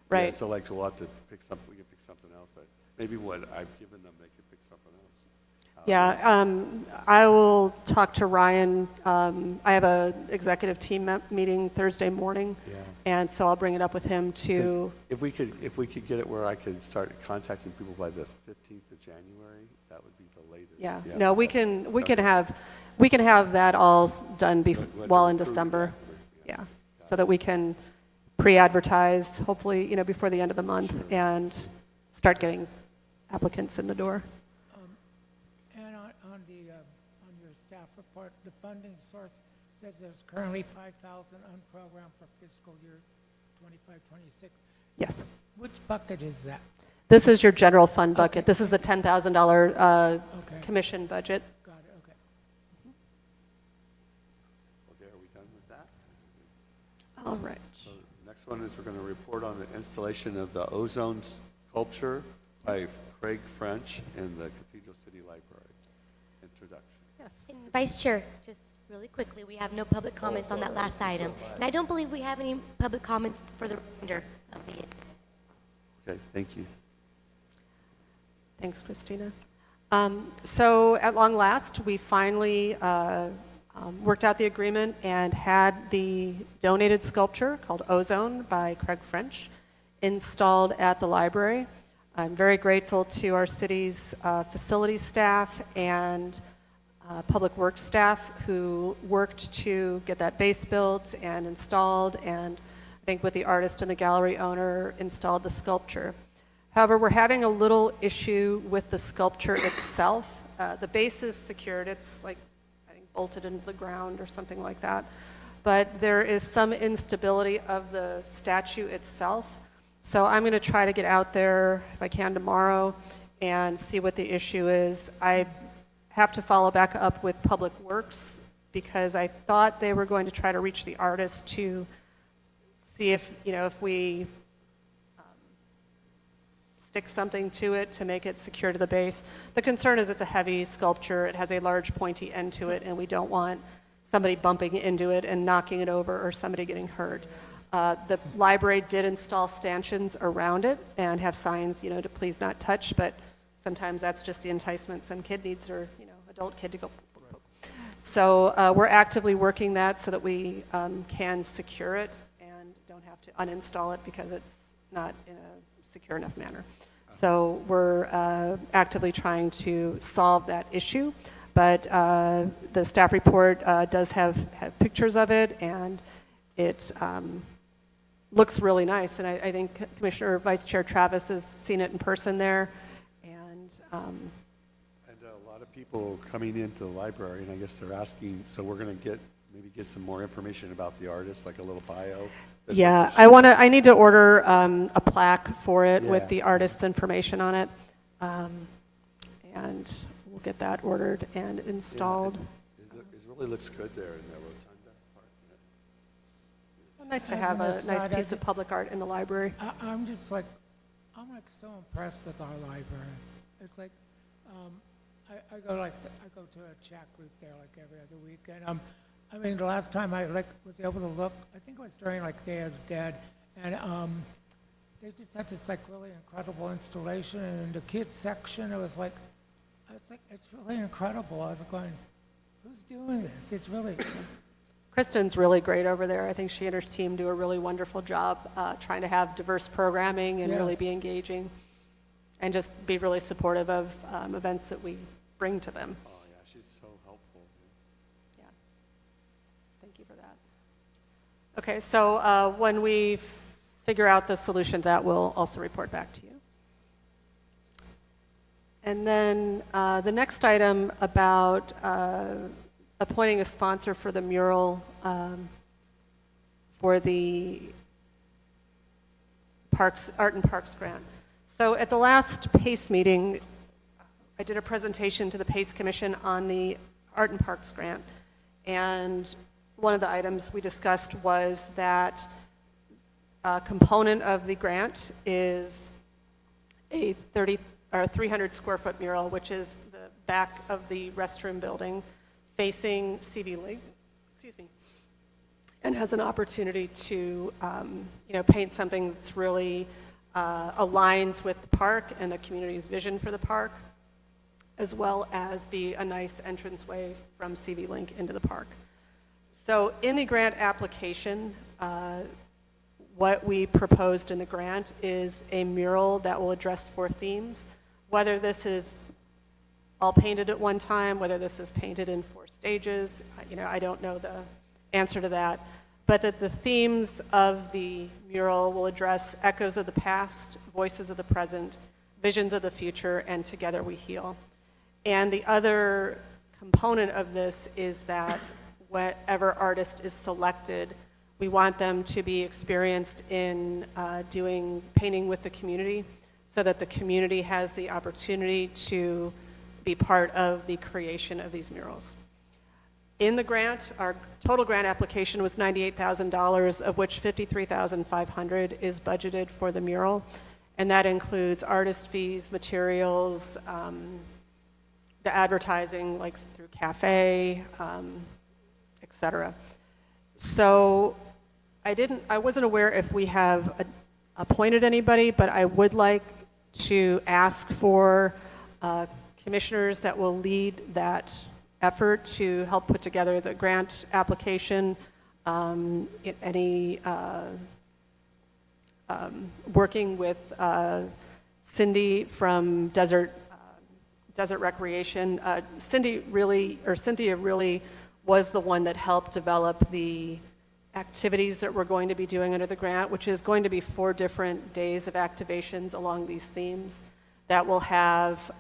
Right. Yeah, so like we'll have to pick something. We can pick something else. That maybe what I've given them, they could pick something else. Yeah, I will talk to Ryan. I have a executive team meeting Thursday morning, Yeah. and so I'll bring it up with him 'Cause to, if we could get it where I could start contacting people by the 15th of January, that would be the latest. yeah. No, we can have that all done well in December. Yeah, so that we can pre-advertise, hopefully, before the end of the month, and start getting applicants in the door. And on your staff report, the funding source says there's currently 5,000 unprogrammed for fiscal year 25-26. Yes. Which bucket is that? This is your general fund bucket. Okay. This is the $10,000 Okay. commission budget. Got it, okay. Okay, are we done with that? All right. So next one is we're going to report on the installation of the ozone sculpture by Craig French in the Cathedral City Library. Introduction. Yes. And Vice Chair, just really quickly, we have no public comments on that last item. And I don't believe we have any public comments for the remainder of the. Okay, thank you. Thanks, Christina. So at long last, we finally worked out the agreement and had the donated sculpture called Ozone by Craig French installed at the library. I'm very grateful to our city's facilities staff and public works staff who worked to get that base built and installed, and I think with the artist and the gallery owner installed the sculpture. However, we're having a little issue with the sculpture itself. The base is secured. It's like, I think, bolted into the ground or something like that. But there is some instability of the statue itself. So I'm going to try to get out there, if I can, tomorrow and see what the issue is. I have to follow back up with Public Works because I thought they were going to try to reach the artist to see if, if we stick something to it to make it secure to the base. The concern is it's a heavy sculpture. It has a large pointy end to it, and we don't want somebody bumping into it and knocking it over or somebody getting hurt. The library did install stanchions around it and have signs, to please not touch, but sometimes that's just the enticement some kid needs or, adult kid to go. So we're actively working that so that we can secure it and don't have to uninstall it because it's not in a secure enough manner. So we're actively trying to solve that issue, but the staff report does have pictures of it, and it looks really nice. And I think Commissioner Vice Chair Travis has seen it in person there, and A lot of people coming into the library, and I guess they're asking, so we're going to maybe get some more information about the artist, like a little bio. yeah, I need to order a plaque for it with Yeah. the artist's information on it, and we'll get that ordered and installed. It really looks good there in the rotunda part. Nice to As have an a aside, nice I piece of think- public art in the library. I'm so impressed with our library. It's like, I go to a chat group there like every other week, and the last time I was able to look, I think it was during Day of the Dead, and they just had this really incredible installation, and in the kids section, it's really incredible. I was going, who's doing this? It's really, Kristen's really great over there. I think she and her team do a really wonderful job trying to have diverse programming and really be Yes. engaging and just be really supportive of events that we bring to them. Oh, yeah, she's so helpful. Yeah. Thank you for that. Okay, so when we figure out the solution to that, we'll also report back to you. And then the next item about appointing a sponsor for the mural for the Parks, Art and Parks grant. So at the last PACE meeting, I did a presentation to the PACE Commission on the Art and Parks grant. And one of the items we discussed was that a component of the grant is a 300 square foot mural, which is the back of the restroom building facing CV Lake, and has an opportunity to, paint something that's really aligns with the park and the community's vision for the park, as well as be a nice entranceway from CV Link into the park. So in the grant application, what we proposed in the grant is a mural that will address 4 themes. Whether this is all painted at one time, whether this is painted in 4 stages, I don't know the answer to that. But that the themes of the mural will address echoes of the past, voices of the present, visions of the future, and together we heal. And the other component of this is that whatever artist is selected, we want them to be experienced in doing painting with the community so that the community has the opportunity to be part of the creation of these murals. In the grant, our total grant application was $98,000, of which $53,500 is budgeted for the mural, and that includes artist fees, materials, the advertising, like through cafe, et cetera. So I wasn't aware if we have appointed anybody, but I would like to ask for commissioners that will lead that effort to help put together the grant application, working with Cindy from Desert Recreation. Cynthia really was the one that helped develop the activities that we're going to be doing under the grant, which is going to be 4 different days of activations along these themes that will have,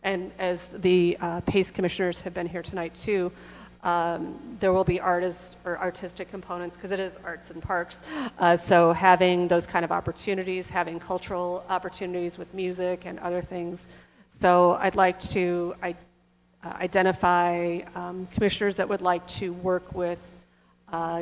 and as the PACE commissioners have been here tonight too, there will be artists or artistic components because it is arts and parks. So having those kind of opportunities, having cultural opportunities with music and other things. So I'd like to identify commissioners that would like to work with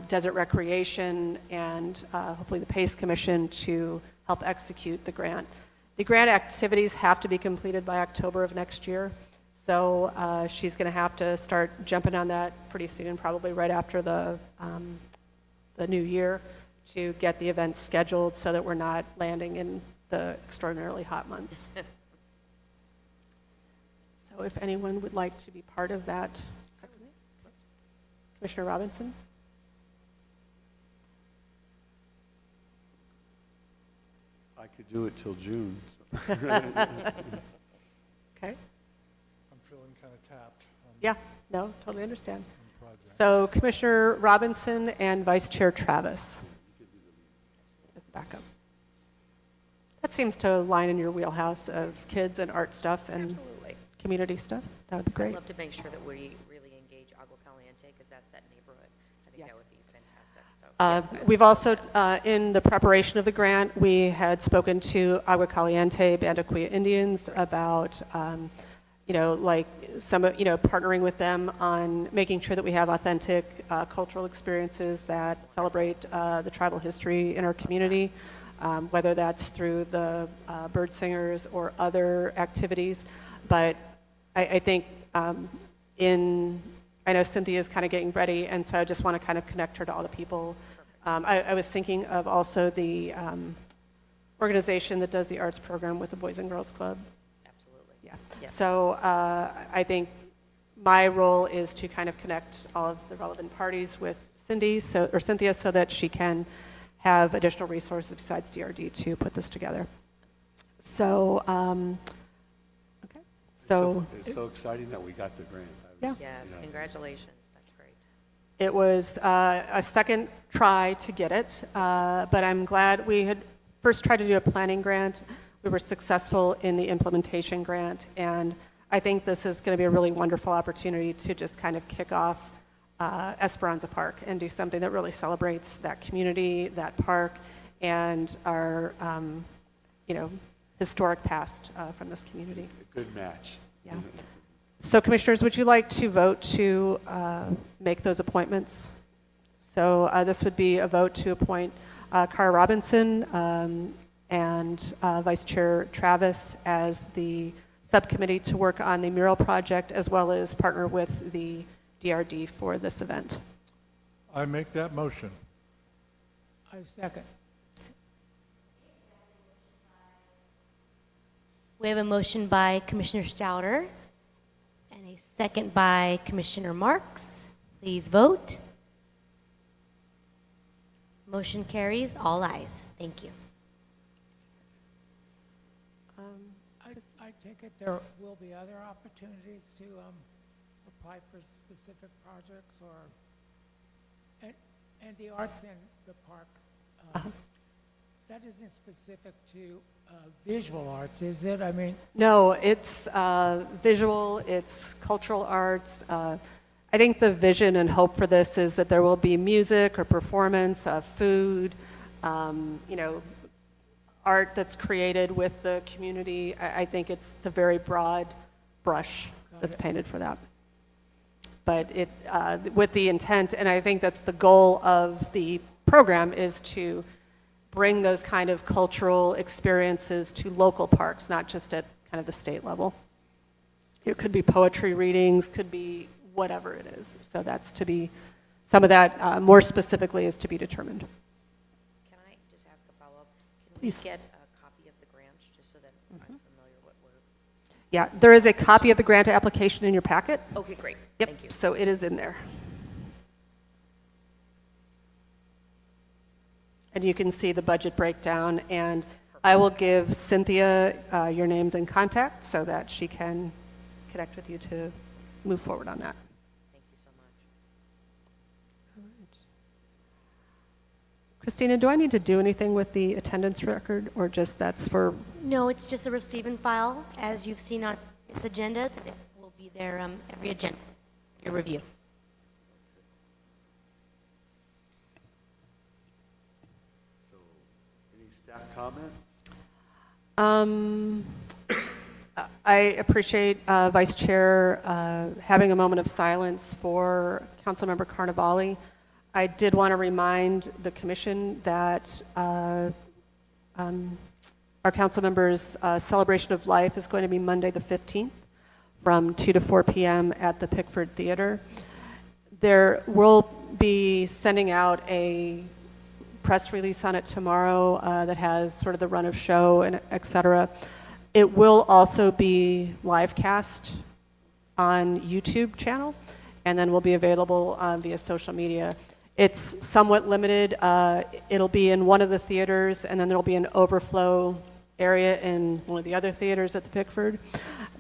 Desert Recreation and hopefully the PACE Commission to help execute the grant. The grant activities have to be completed by October of next year, so she's going to have to start jumping on that pretty soon, probably right after the new year, to get the events scheduled so that we're not landing in the extraordinarily hot months. So if anyone would like to be part of that, Commissioner Robinson? I could do it till June. Okay. I'm feeling kind of tapped on Yeah, no, totally understand. the project. So Commissioner Robinson and Vice Chair Travis. Just back up. That seems to line in your wheelhouse of kids and art stuff and Absolutely. community stuff. That would be I'd great. love to make sure that we really engage Agua Caliente, because that's that neighborhood. I think Yes. that would be fantastic. So, yes, I- We've also, in the preparation of the grant, we had spoken to Agua Caliente Band of Kuya Indians about, partnering with them on making sure that we have authentic cultural experiences that celebrate the tribal history in our community, whether that's through the bird singers or other activities. But I think I know Cynthia's kind of getting ready, and so I just want to kind of connect her to all the people. I was thinking of also the organization that does the arts program with the Boys and Girls Club. Absolutely. Yeah. Yes. So I think my role is to kind of connect all of the relevant parties with Cynthia, so that she can have additional resources besides DRD to put this together. So, okay. So It's so exciting that we got the grant. Yeah. Yes, congratulations, that's great. it was a second try to get it, but I'm glad we had first tried to do a planning grant. We were successful in the implementation grant, and I think this is going to be a really wonderful opportunity to just kind of kick off Esperanza Park and do something that really celebrates that community, that park, and our, historic past from this community. A good match. Yeah. So Commissioners, would you like to vote to make those appointments? So this would be a vote to appoint Cara Robinson and Vice Chair Travis as the subcommittee to work on the mural project, as well as partner with the DRD for this event. I make that motion. I second. We have a motion by Commissioner Stouter and a second by Commissioner Marks. Please vote. Motion carries, all ayes. Thank you. I take it there will be other opportunities to apply for specific projects or, and the arts in the park, that isn't specific to visual arts, is it? I mean, No, it's visual, it's cultural arts. I think the vision and hope for this is that there will be music or performance, food, art that's created with the community. I think it's a very broad brush that's painted for that. But it, with the intent, and I think that's the goal of the program, is to bring those kind of cultural experiences to local parks, not just at kind of the state level. It could be poetry readings, could be whatever it is. So that's to be, some of that more specifically is to be determined. Can I just ask a follow-up? Can we Please. get a copy of the grant, just so that I'm familiar what we're... Yeah, there is a copy of the grant application in your packet. Okay, great. Yep, Thank you. so it is in there. And you can see the budget breakdown, and I will give Cynthia your names and contact so that she can connect with you to move forward on that. Thank you so much. Christina, do I need to do anything with the attendance record, or just that's for, No, it's just a receive and file, as you've seen on its agendas, and it will be there every agenda, your review. So, any staff comments? I appreciate Vice Chair having a moment of silence for Councilmember Carnevale. I did want to remind the commission that our council members' celebration of life is going to be Monday the 15th from 2 to 4 p.m. at the Pickford Theater. There will be sending out a press release on it tomorrow that has sort of the run of show and et cetera. It will also be live cast on YouTube channel, and then will be available via social media. It's somewhat limited. It'll be in one of the theaters, and then there'll be an overflow area in one of the other theaters at the Pickford.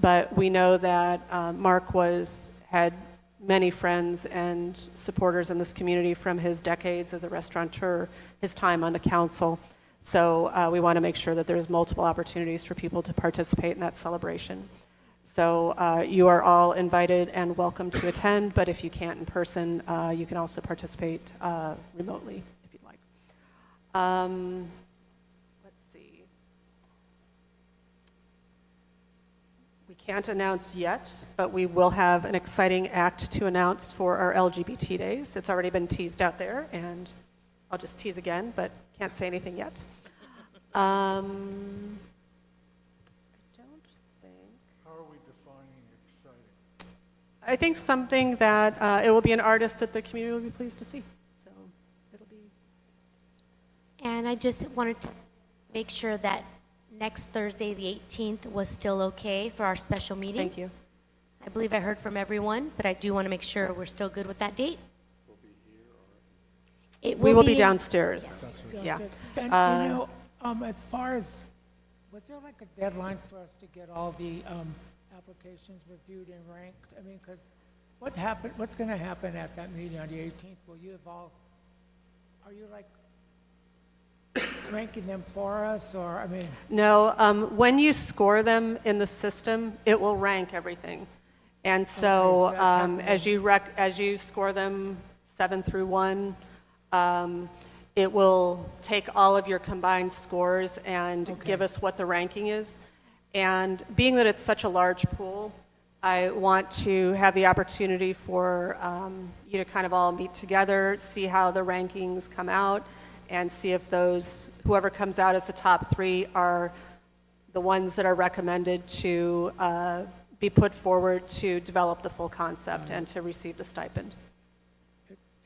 But we know that Mark had many friends and supporters in this community from his decades as a restaurateur, his time on the council. So we want to make sure that there's multiple opportunities for people to participate in that celebration. So you are all invited and welcome to attend, but if you can't in person, you can also participate remotely if you'd like. Let's see. We can't announce yet, but we will have an exciting act to announce for our LGBT days. It's already been teased out there, and I'll just tease again, but can't say anything yet. I don't think. How are we defining exciting? I think something that it will be an artist that the community will be pleased to see. So it'll be. And I just wanted to make sure that next Thursday, the 18th, was still okay for our special meeting. Thank you. I believe I heard from everyone, but I do want to make sure we're still good with that date. Will be here or? It We will be in- downstairs. Yeah. And, as far as, was there like a deadline for us to get all the applications reviewed and ranked? I mean, because what's going to happen at that meeting on the 18th? Will you have all, are you like ranking them for us, or, I mean, No, when you score them in the system, it will rank everything. And so, Okay, so that's happening. as you score them 7 through 1, it will take all of your combined scores and give us what the ranking is. And being that it's such a large pool, I want to have the opportunity for you to kind of all meet together, see how the rankings come out, and see if whoever comes out as the top 3 are the ones that are recommended to be put forward to develop the full concept and to receive the stipend.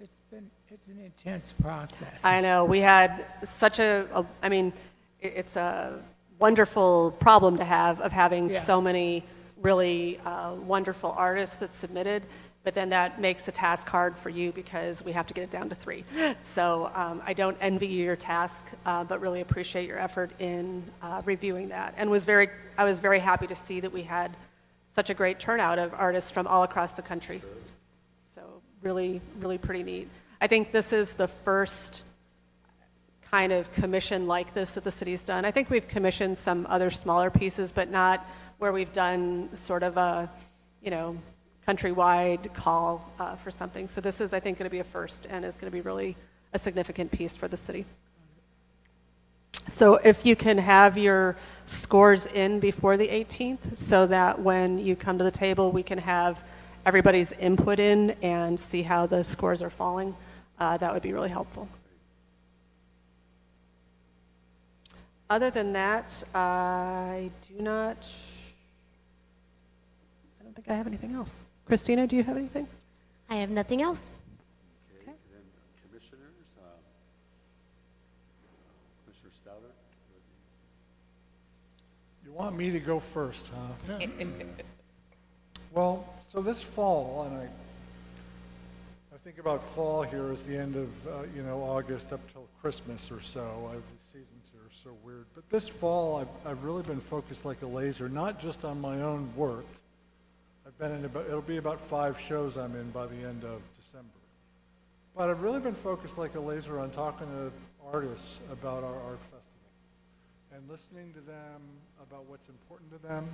it's an intense process. I know, we had such I mean, it's a wonderful problem to have, of having Yeah. so many really wonderful artists that submitted, but then that makes the task hard for you because we have to get it down to 3. So I don't envy you your task, but really appreciate your effort in reviewing that. And I was very happy to see that we had such a great turnout of artists from all across the country. So really, really pretty neat. I think this is the first kind of commission like this that the city's done. I think we've commissioned some other smaller pieces, but not where we've done sort of a, countrywide call for something. So this is, I think, going to be a first, and is going to be really a significant piece for the city. So if you can have your scores in before the 18th, so that when you come to the table, we can have everybody's input in and see how the scores are falling, that would be really helpful. Other than that, I don't think I have anything else. Christina, do you have anything? I have nothing else. Okay, then commissioners, Commissioner Stouter? You want me to go first, huh? Well, so this fall, and I think about fall here as the end of, August up till Christmas or so. The seasons are so weird. But this fall, I've really been focused like a laser, not just on my own work. I've been in it'll be about 5 shows I'm in by the end of December. But I've really been focused like a laser on talking to artists about our art festival and listening to them about what's important to them,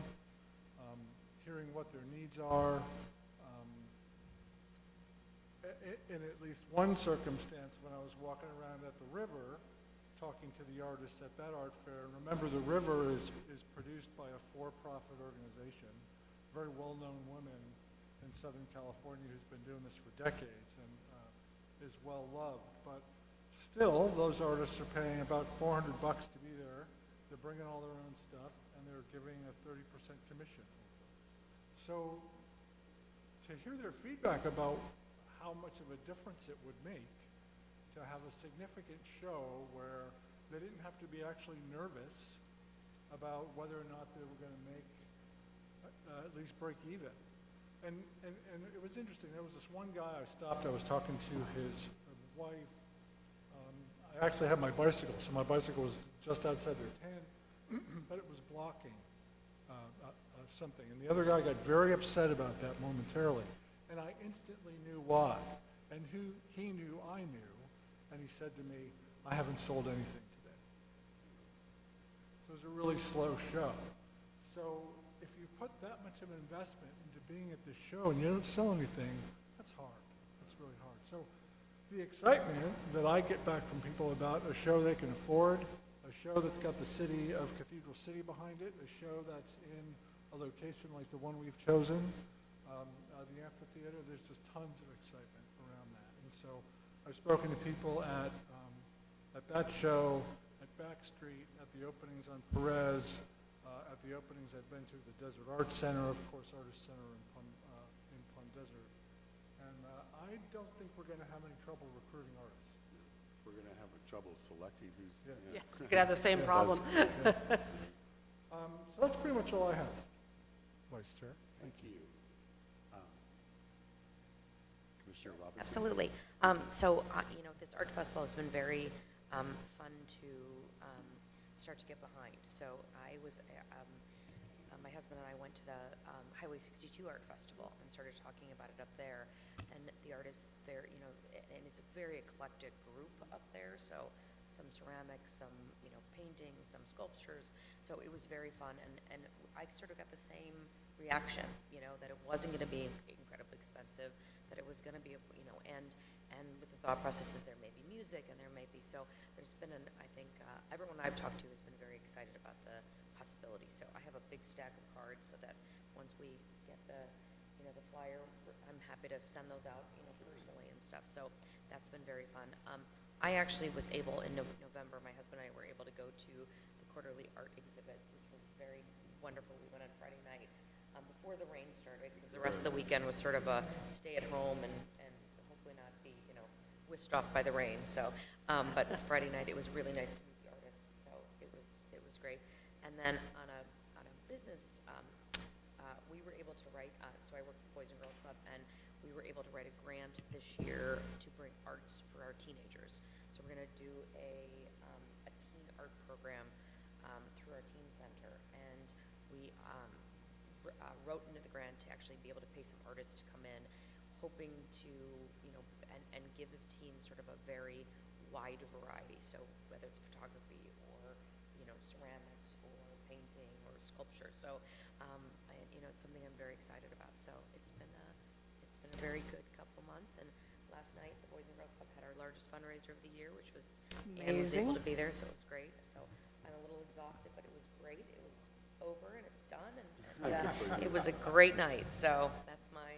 hearing what their needs are. In at least one circumstance, when I was walking around at the river, talking to the artists at that art fair, and remember the river is produced by a for-profit organization, very well-known woman in Southern California who's been doing this for decades and is well-loved. But still, those artists are paying about $400 to be there. They're bringing all their own stuff, and they're giving a 30% commission. So to hear their feedback about how much of a difference it would make to have a significant show where they didn't have to be actually nervous about whether or not they were going to make at least break even. And it was interesting. There was this one guy I stopped. I was talking to his wife. I actually had my bicycle, so my bicycle was just outside their tent, but it was blocking something. And the other guy got very upset about that momentarily. And I instantly knew why. And he knew I knew. And he said to me, I haven't sold anything today. So it was a really slow show. So if you put that much of an investment into being at this show and you don't sell anything, that's hard. That's really hard. So the excitement that I get back from people about a show they can afford, a show that's got the city of Cathedral City behind it, a show that's in a location like the one we've chosen, the amphitheater, there's just tons of excitement around that. And so I've spoken to people at that show, at Backstreet, at the openings on Perez, at the openings I've been to, the Desert Arts Center, of course, Artist Center in Plum Desert. And I don't think we're going to have any trouble recruiting artists. We're going to have trouble selecting who's... Yeah, you could have the same problem. So that's pretty much all I have, Vice Chair. Thank you. Commissioner Robinson. Absolutely. You know, this art festival has been very fun to start to get behind. So I was, my husband and I went to the Highway 62 Art Festival and started talking about it up there. And the art is very, you know, and it's a very eclectic group up there. So some ceramics, some, you know, paintings, some sculptures. So it was very fun. And I sort of got the same reaction, you know, that it wasn't going to be incredibly expensive, that it was going to be, you know, and with the thought process that there may be music and there may be, so there's been I think everyone I've talked to has been very excited about the possibility. So I have a big stack of cards so that once we get the, you know, the flyer, I'm happy to send those out, you know, personally and stuff. So that's been very fun. I actually was able in November, my husband and I were able to go to the quarterly art exhibit, which was very wonderful. We went on Friday night before the rain started, because the rest of the weekend was sort of a stay at home and hopefully not be, you know, whisked off by the rain. So, but Friday night it was really nice to meet the artist. So it was great. And then on a business, we were able to write. So I work for Boys and Girls Club, and we were able to write a grant this year to bring arts for our teenagers. So we're going to do a teen art program through our teen center, and we wrote into the grant to actually be able to pay some artists to come in, hoping to, you know, and give the teens sort of a very wide variety. So whether it's photography or, you know, ceramics or painting or sculpture. So, you know, it's something I'm very excited about. So it's been a very good couple months. And last night, the Boys and Girls Club had our largest fundraiser of the year, which was Anne was able to be there, so it was great. So I'm a little exhausted, but it was great. It was over and it's done, and it was a great night. So that's my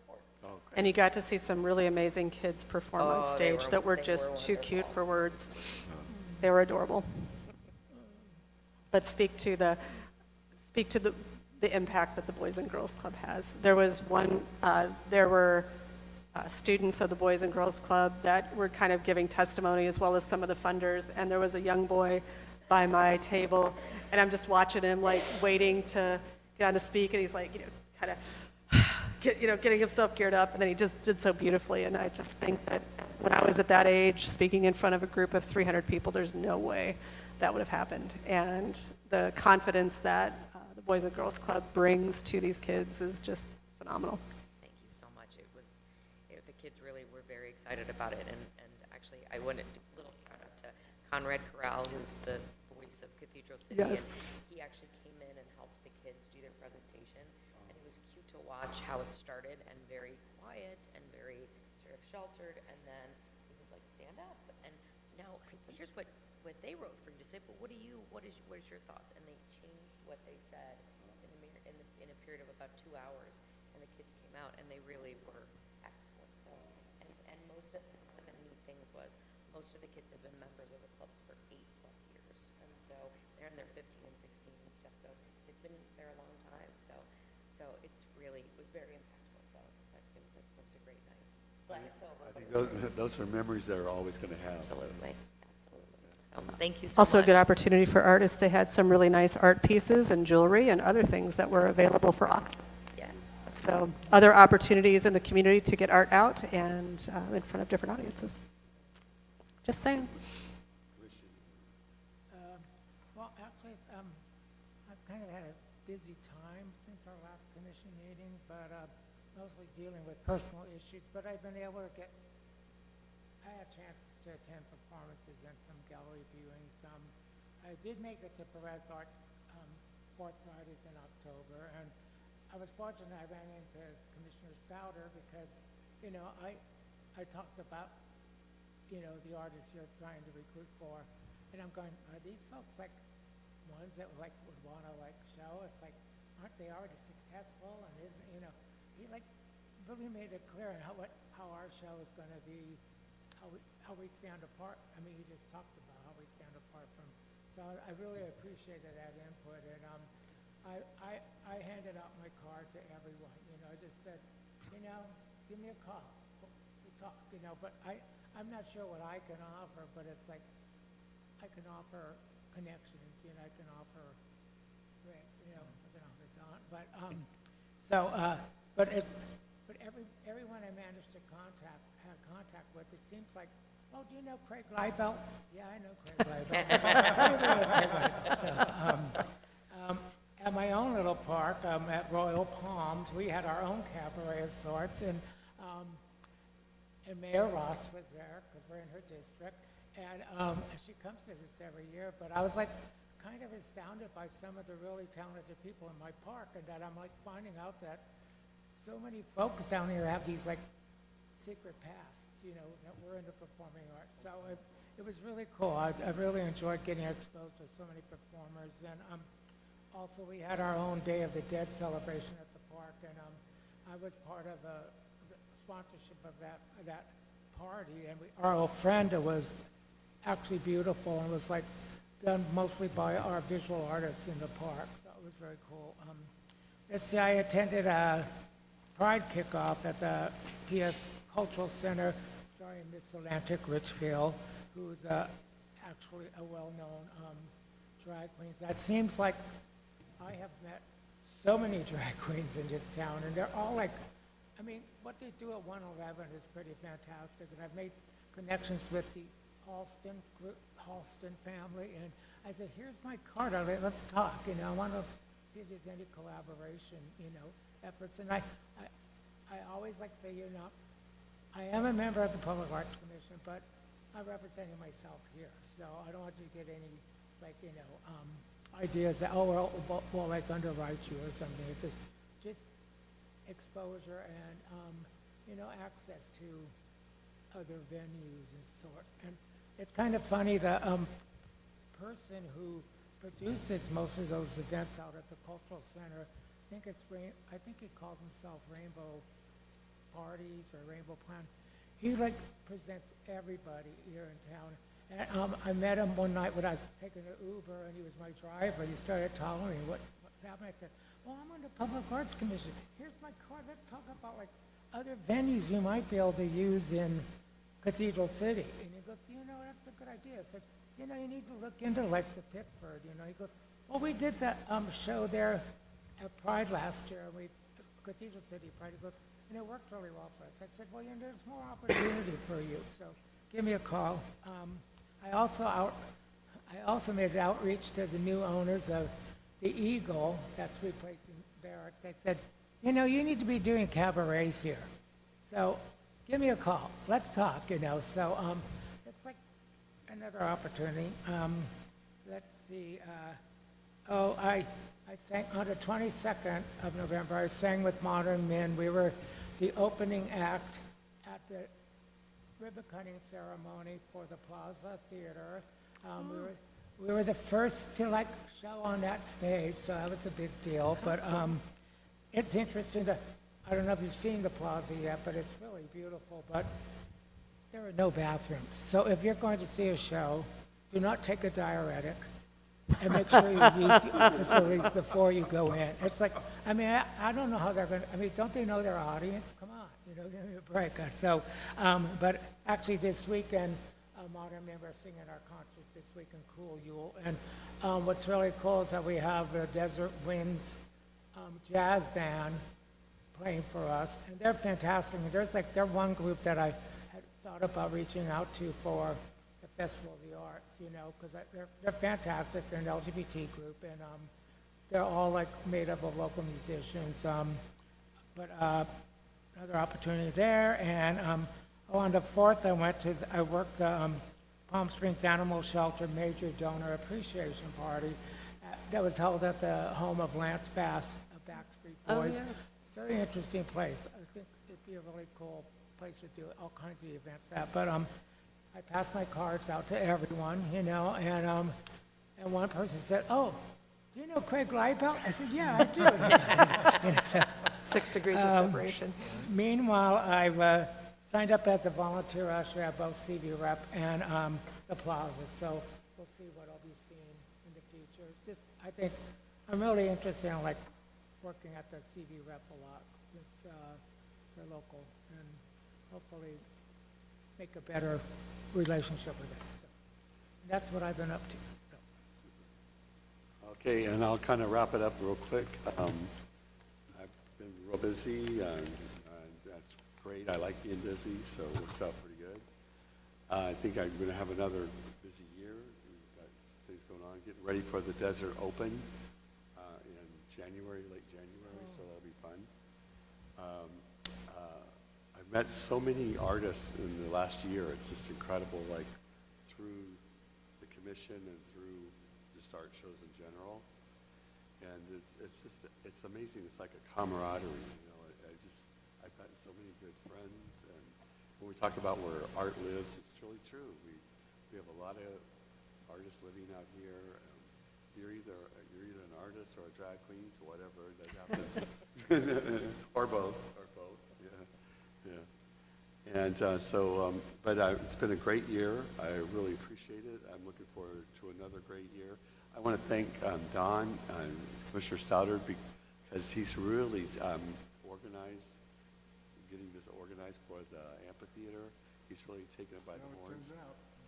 report. Oh, And you got to see some really amazing kids perform on Oh, stage that were they just were too cute wonderful. for words. They were adorable. But speak to the impact that the Boys and Girls Club has. There was there were students of the Boys and Girls Club that were kind of giving testimony, as well as some of the funders, and there was a young boy by my table, and I'm just watching him, like, waiting to get on to speak, and he's like, you know, kind of getting himself geared up, and then he just did so beautifully. And I just think that when I was at that age, speaking in front of a group of 300 people, there's no way that would have happened. And the confidence that the Boys and Girls Club brings to these kids is just phenomenal. Thank you so much. The kids really were very excited about it, and actually I wanted to a little shout out to Conrad Corral, who's the voice of Cathedral City. Yes. And he actually came in and helped the kids do their presentation, and it was cute to watch how it started, and very quiet and very sort of sheltered, and then he was like, stand up. And now here's what they wrote for you to say, but what is your thoughts? And they changed what they said in a period of about 2 hours, and the kids came out and they really were excellent. So, and most of the neat things was most of the kids have been members of the clubs for 8+ years, and so they're in their 15 and 16 and stuff. So they've been there a long time. So it was very impactful. So it was a great night. Glad it's over. I think those are memories that are always going to have. Absolutely. So thank you so much. Also a good opportunity for artists. They had some really nice art pieces and jewelry and other things that were available for auction. Yes. So other opportunities in the community to get art out and in front of different audiences. Just saying. Well, actually, I've kind of had a busy time since our last commission meeting, but mostly dealing with personal issues. But I've been able to I had chances to attend performances and some gallery viewings. I did make it to Perez Arts Fourth Fridays in October, and I was fortunate I ran into Commissioner Stouter because, you know, I talked about, you know, the artists you're trying to recruit for, and I'm going, are these folks like ones that would want to show? It's like, aren't they already successful? And isn't, you know, he really made it clear on how our show is going to be, how we stand apart. I mean, he just talked about how we stand apart from. So I really appreciated that input, and I handed out my card to everyone. You know, I just said, you know, give me a call. We talk. You know, but I'm not sure what I can offer, but it's like I can offer connections. You know, I can offer, you know, I can offer Don. But but but everyone I managed to have contact with, it seems like, oh, do you know Craig Leibelt? Yeah, I know Craig Leibelt. Everybody knows Craig Leibelt. At my own little park, at Royal Palms, we had our own cabaret of sorts, and Mayor Ross was there, because we're in her district, and she comes to this every year, but I was like kind of astounded by some of the really talented people in my park, and that I'm like finding out that so many folks down here have these like secret pasts, you know, that were into performing arts. So it was really cool. I really enjoyed getting exposed to so many performers, and also we had our own Day of the Dead celebration at the park, and I was part of the sponsorship of that party, and our old friend was actually beautiful and was like done mostly by our visual artists in the park, so it was very cool. Let's see, I attended a Pride kickoff at the PS Cultural Center starring Miss Atlantic Richfield, who's actually a well-known drag queen. That seems like I have met so many drag queens in this town, and they're all like, I mean, what they do at 111 is pretty fantastic, and I've made connections with the Halston group, Halston family, and I said, here's my card, let's talk, you know, I want to see if there's any collaboration, you know, efforts, and I always like to say, you know, I am a member of the Public Arts Commission, but I'm representing myself here, so I don't want you to get any, like, you know, ideas that, oh, well, like underwrite you or something. It's just exposure and, you know, access to other venues and sort. And it's kind of funny, the person who produces most of those events out at the Cultural Center, I think he calls himself Rainbow Parties or Rainbow Plan. He like presents everybody here in town. And I met him one night when I was taking an Uber, and he was my driver. He started telling me what's happening. I said, well, I'm on the Public Arts Commission. Here's my card. Let's talk about like other venues you might be able to use in Cathedral City. And he goes, you know, that's a good idea. I said, you know, you need to look into like the Pickford. You know, he goes, well, we did that show there at Pride last year. Cathedral City Pride. He goes, and it worked really well for us. I said, well, you know, there's more opportunity for you. So give me a call. I also made an outreach to the new owners of the Eagle that's replacing Barrack. They said, you know, you need to be doing cabarets here. So give me a call. Let's talk, you know. So it's like another opportunity. Let's see. I sang on the 22nd of November. I sang with Modern Men. We were the opening act at the ribbon-cutting ceremony for the Plaza Theater. We were the first to like show on that stage, so that was a big deal. But it's interesting that, I don't know if you've seen the Plaza yet, but it's really beautiful. But there are no bathrooms. So if you're going to see a show, do not take a diuretic, and make sure you use the facilities before you go in. It's like, I mean, I don't know how they're going to, I mean, don't they know their audience? Come on, you know, give me a break. So, but actually this weekend, Modern Men are singing our concerts this week in Cool Yule. And what's really cool is that we have the Desert Winds Jazz Band playing for us, and they're fantastic. And they're one group that I had thought about reaching out to for the Festival of the Arts, you know, because they're fantastic. They're an LGBT group, and they're all like made up of local musicians. But another opportunity there, and on the 4th, I worked the Palm Springs Animal Shelter Major Donor Appreciation Party that was held at the home of Lance Bass of Backstreet Boys. Oh, yeah. Very interesting place. I think it'd be a really cool place to do all kinds of events at. But I passed my cards out to everyone, you know, and one person said, oh, do you know Craig Leibelt? I said, yeah, I do. You know, so, 6 degrees of separation. Meanwhile, I've signed up as a volunteer usher at both CV Rep and the Plaza, so we'll see what I'll be seeing in the future. Just, I think I'm really interested in like working at the CV Rep a lot. It's they're local, and hopefully make a better relationship with them. So that's what I've been up to. So. Okay, and I'll kind of wrap it up real quick. I've been real busy. great. I like being busy, so it works out pretty good. I think I'm going to have another busy year. We've got things going on, getting ready for the Desert Open in January, late January, so that'll be fun. I've met so many artists in the last year. It's just incredible, like through the commission and through just art shows in general. And it's amazing. It's like a camaraderie, you know. I've gotten so many good friends, and when we talk about where art lives, it's truly true. We have a lot of artists living out here. You're either an artist or a drag queen, so whatever that happens, or both, yeah. And but it's been a great year. I really appreciate it. I'm looking forward to another great year. I want to thank Don, Commissioner Stoddard, because he's really organized, getting this organized for the amphitheater. He's really taken it by the horns.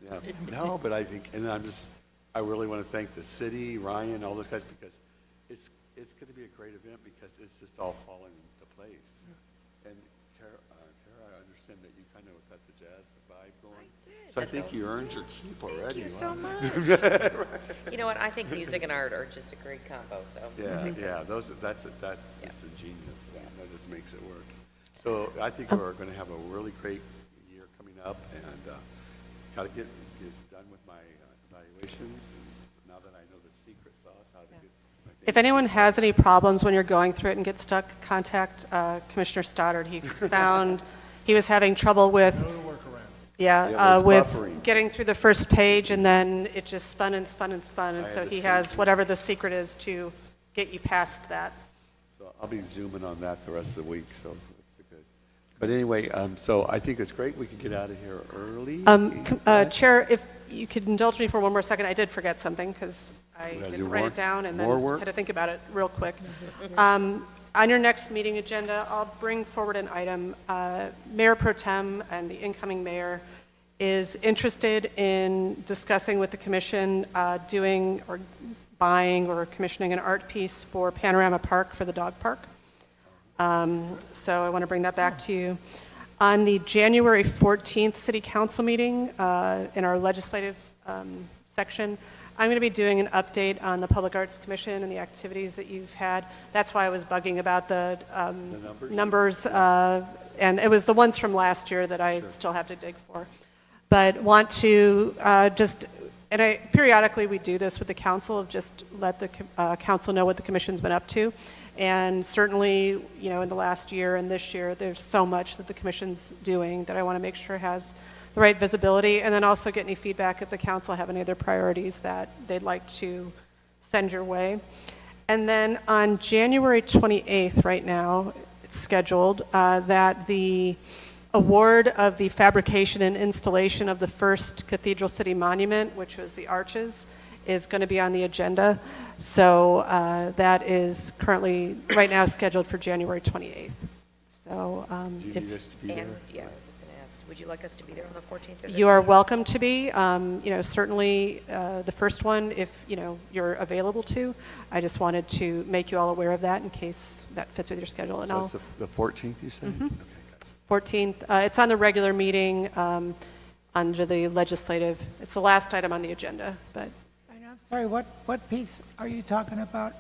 Yeah, no, but I think, and I really want to thank the city, Ryan, all those guys, because it's going to be a great event because it's just all falling into place. And Kara, I understand that you kind of got the jazz vibe going. I did. So I think you earned your keep already. Thank you so Wow. much. You know what? I think music and art are just a great combo. So I Yeah, think yeah, that's just ingenious. That just makes it work. So I think we're going to have a really great year coming up, and got to get done with my evaluations. And now that I know the secret sauce, how to get my things If anyone has any problems when you're going through it and get stuck, contact Commissioner Stoddard. He found he was having trouble with, No workaround. Yeah, it was with buffering. getting through the first page, and then it just spun and spun and spun, and I so had the he same has thing. whatever the secret is to get you past that. So I'll be zooming on that the rest of the week, so that's good. But anyway, so I think it's great we can get out of here early. Chair, if you could indulge me for one more second, I did forget something, because I We gotta do didn't write more- it down and more then work? had to think about it real quick. On your next meeting agenda, I'll bring forward an item. Mayor Pro Tem and the incoming mayor is interested in discussing with the commission doing or buying or commissioning an art piece for Panorama Park for the dog park. So I want to bring that back to you. On the January 14th city council meeting, in our legislative section, I'm going to be doing an update on the Public Arts Commission and the activities that you've had. That's why I was bugging about the numbers, and it was the ones from last year that I still have to dig for. But want to periodically we do this with the council, of just let the council know what the commission's been up to. And certainly, you know, in the last year and this year, there's so much that the commission's doing that I want to make sure has the right visibility, and then also get any feedback if the council have any other priorities that they'd like to send your way. And then on January 28th, right now, it's scheduled that the award of the fabrication and installation of the first Cathedral City Monument, which was the arches, is going to be on the agenda. So that is currently, right now, scheduled for January 28th. So Do you if need us to be there? And, yeah, I was just going to ask, would you like us to be there on the 14th? Or the you are 20th? welcome to be, you know, certainly the first one, if, you know, you're available to. I just wanted to make you all aware of that in case that fits with your schedule. And So I'll, it's the 14th, you said? Okay, gotcha. 14th, it's on the regular meeting under the legislative. It's the last item on the agenda, but. And I'm sorry, what piece are you talking about?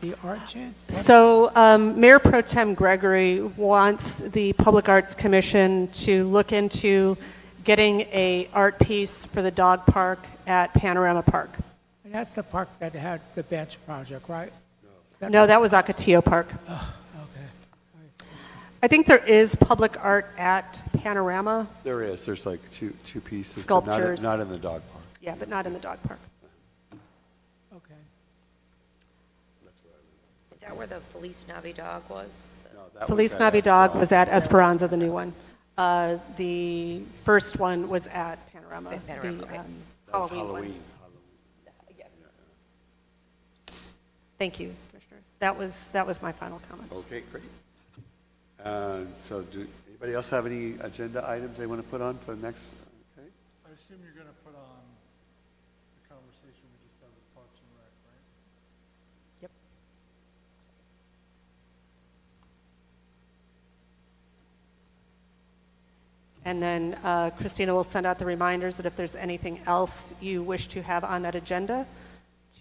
The arches? So Mayor Pro Tem Gregory wants the Public Arts Commission to look into getting a art piece for the dog park at Panorama Park. That's the park that had the bench project, right? No, that was Ocotillo Park. Okay. I think there is public art at Panorama, There is, there's like two pieces. Sculptures. But not in the dog park. yeah, but not in the dog park. Okay. That's where I live. Is that where the Felice Navidad was? No, that was Feliz at Navidad was at Esperanza. Esperanza, the new one. The first one was at Panorama. Panorama, the, okay. That was Halloween one. Halloween. Yeah. Thank you, Commissioners. That was my final comments. Okay, great. So do anybody else have any agenda items they want to put on for the next? Okay. I assume you're going to put on the conversation we just had with Parks and Rec, right? Yep. And then Christina will send out the reminders that if there's anything else you wish to have on that agenda,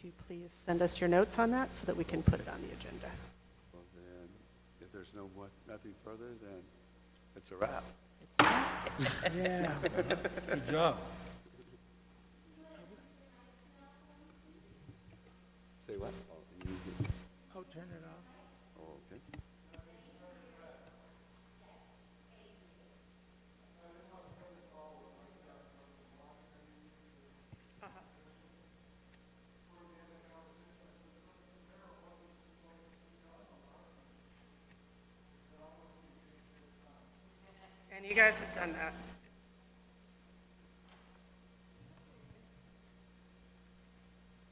to please send us your notes on that so that we can put it on the agenda. Well, then, if there's nothing further, then it's a wrap. Yeah. Good job. Say what? Oh, Oh, turn it off. oh, okay. And you guys have done that.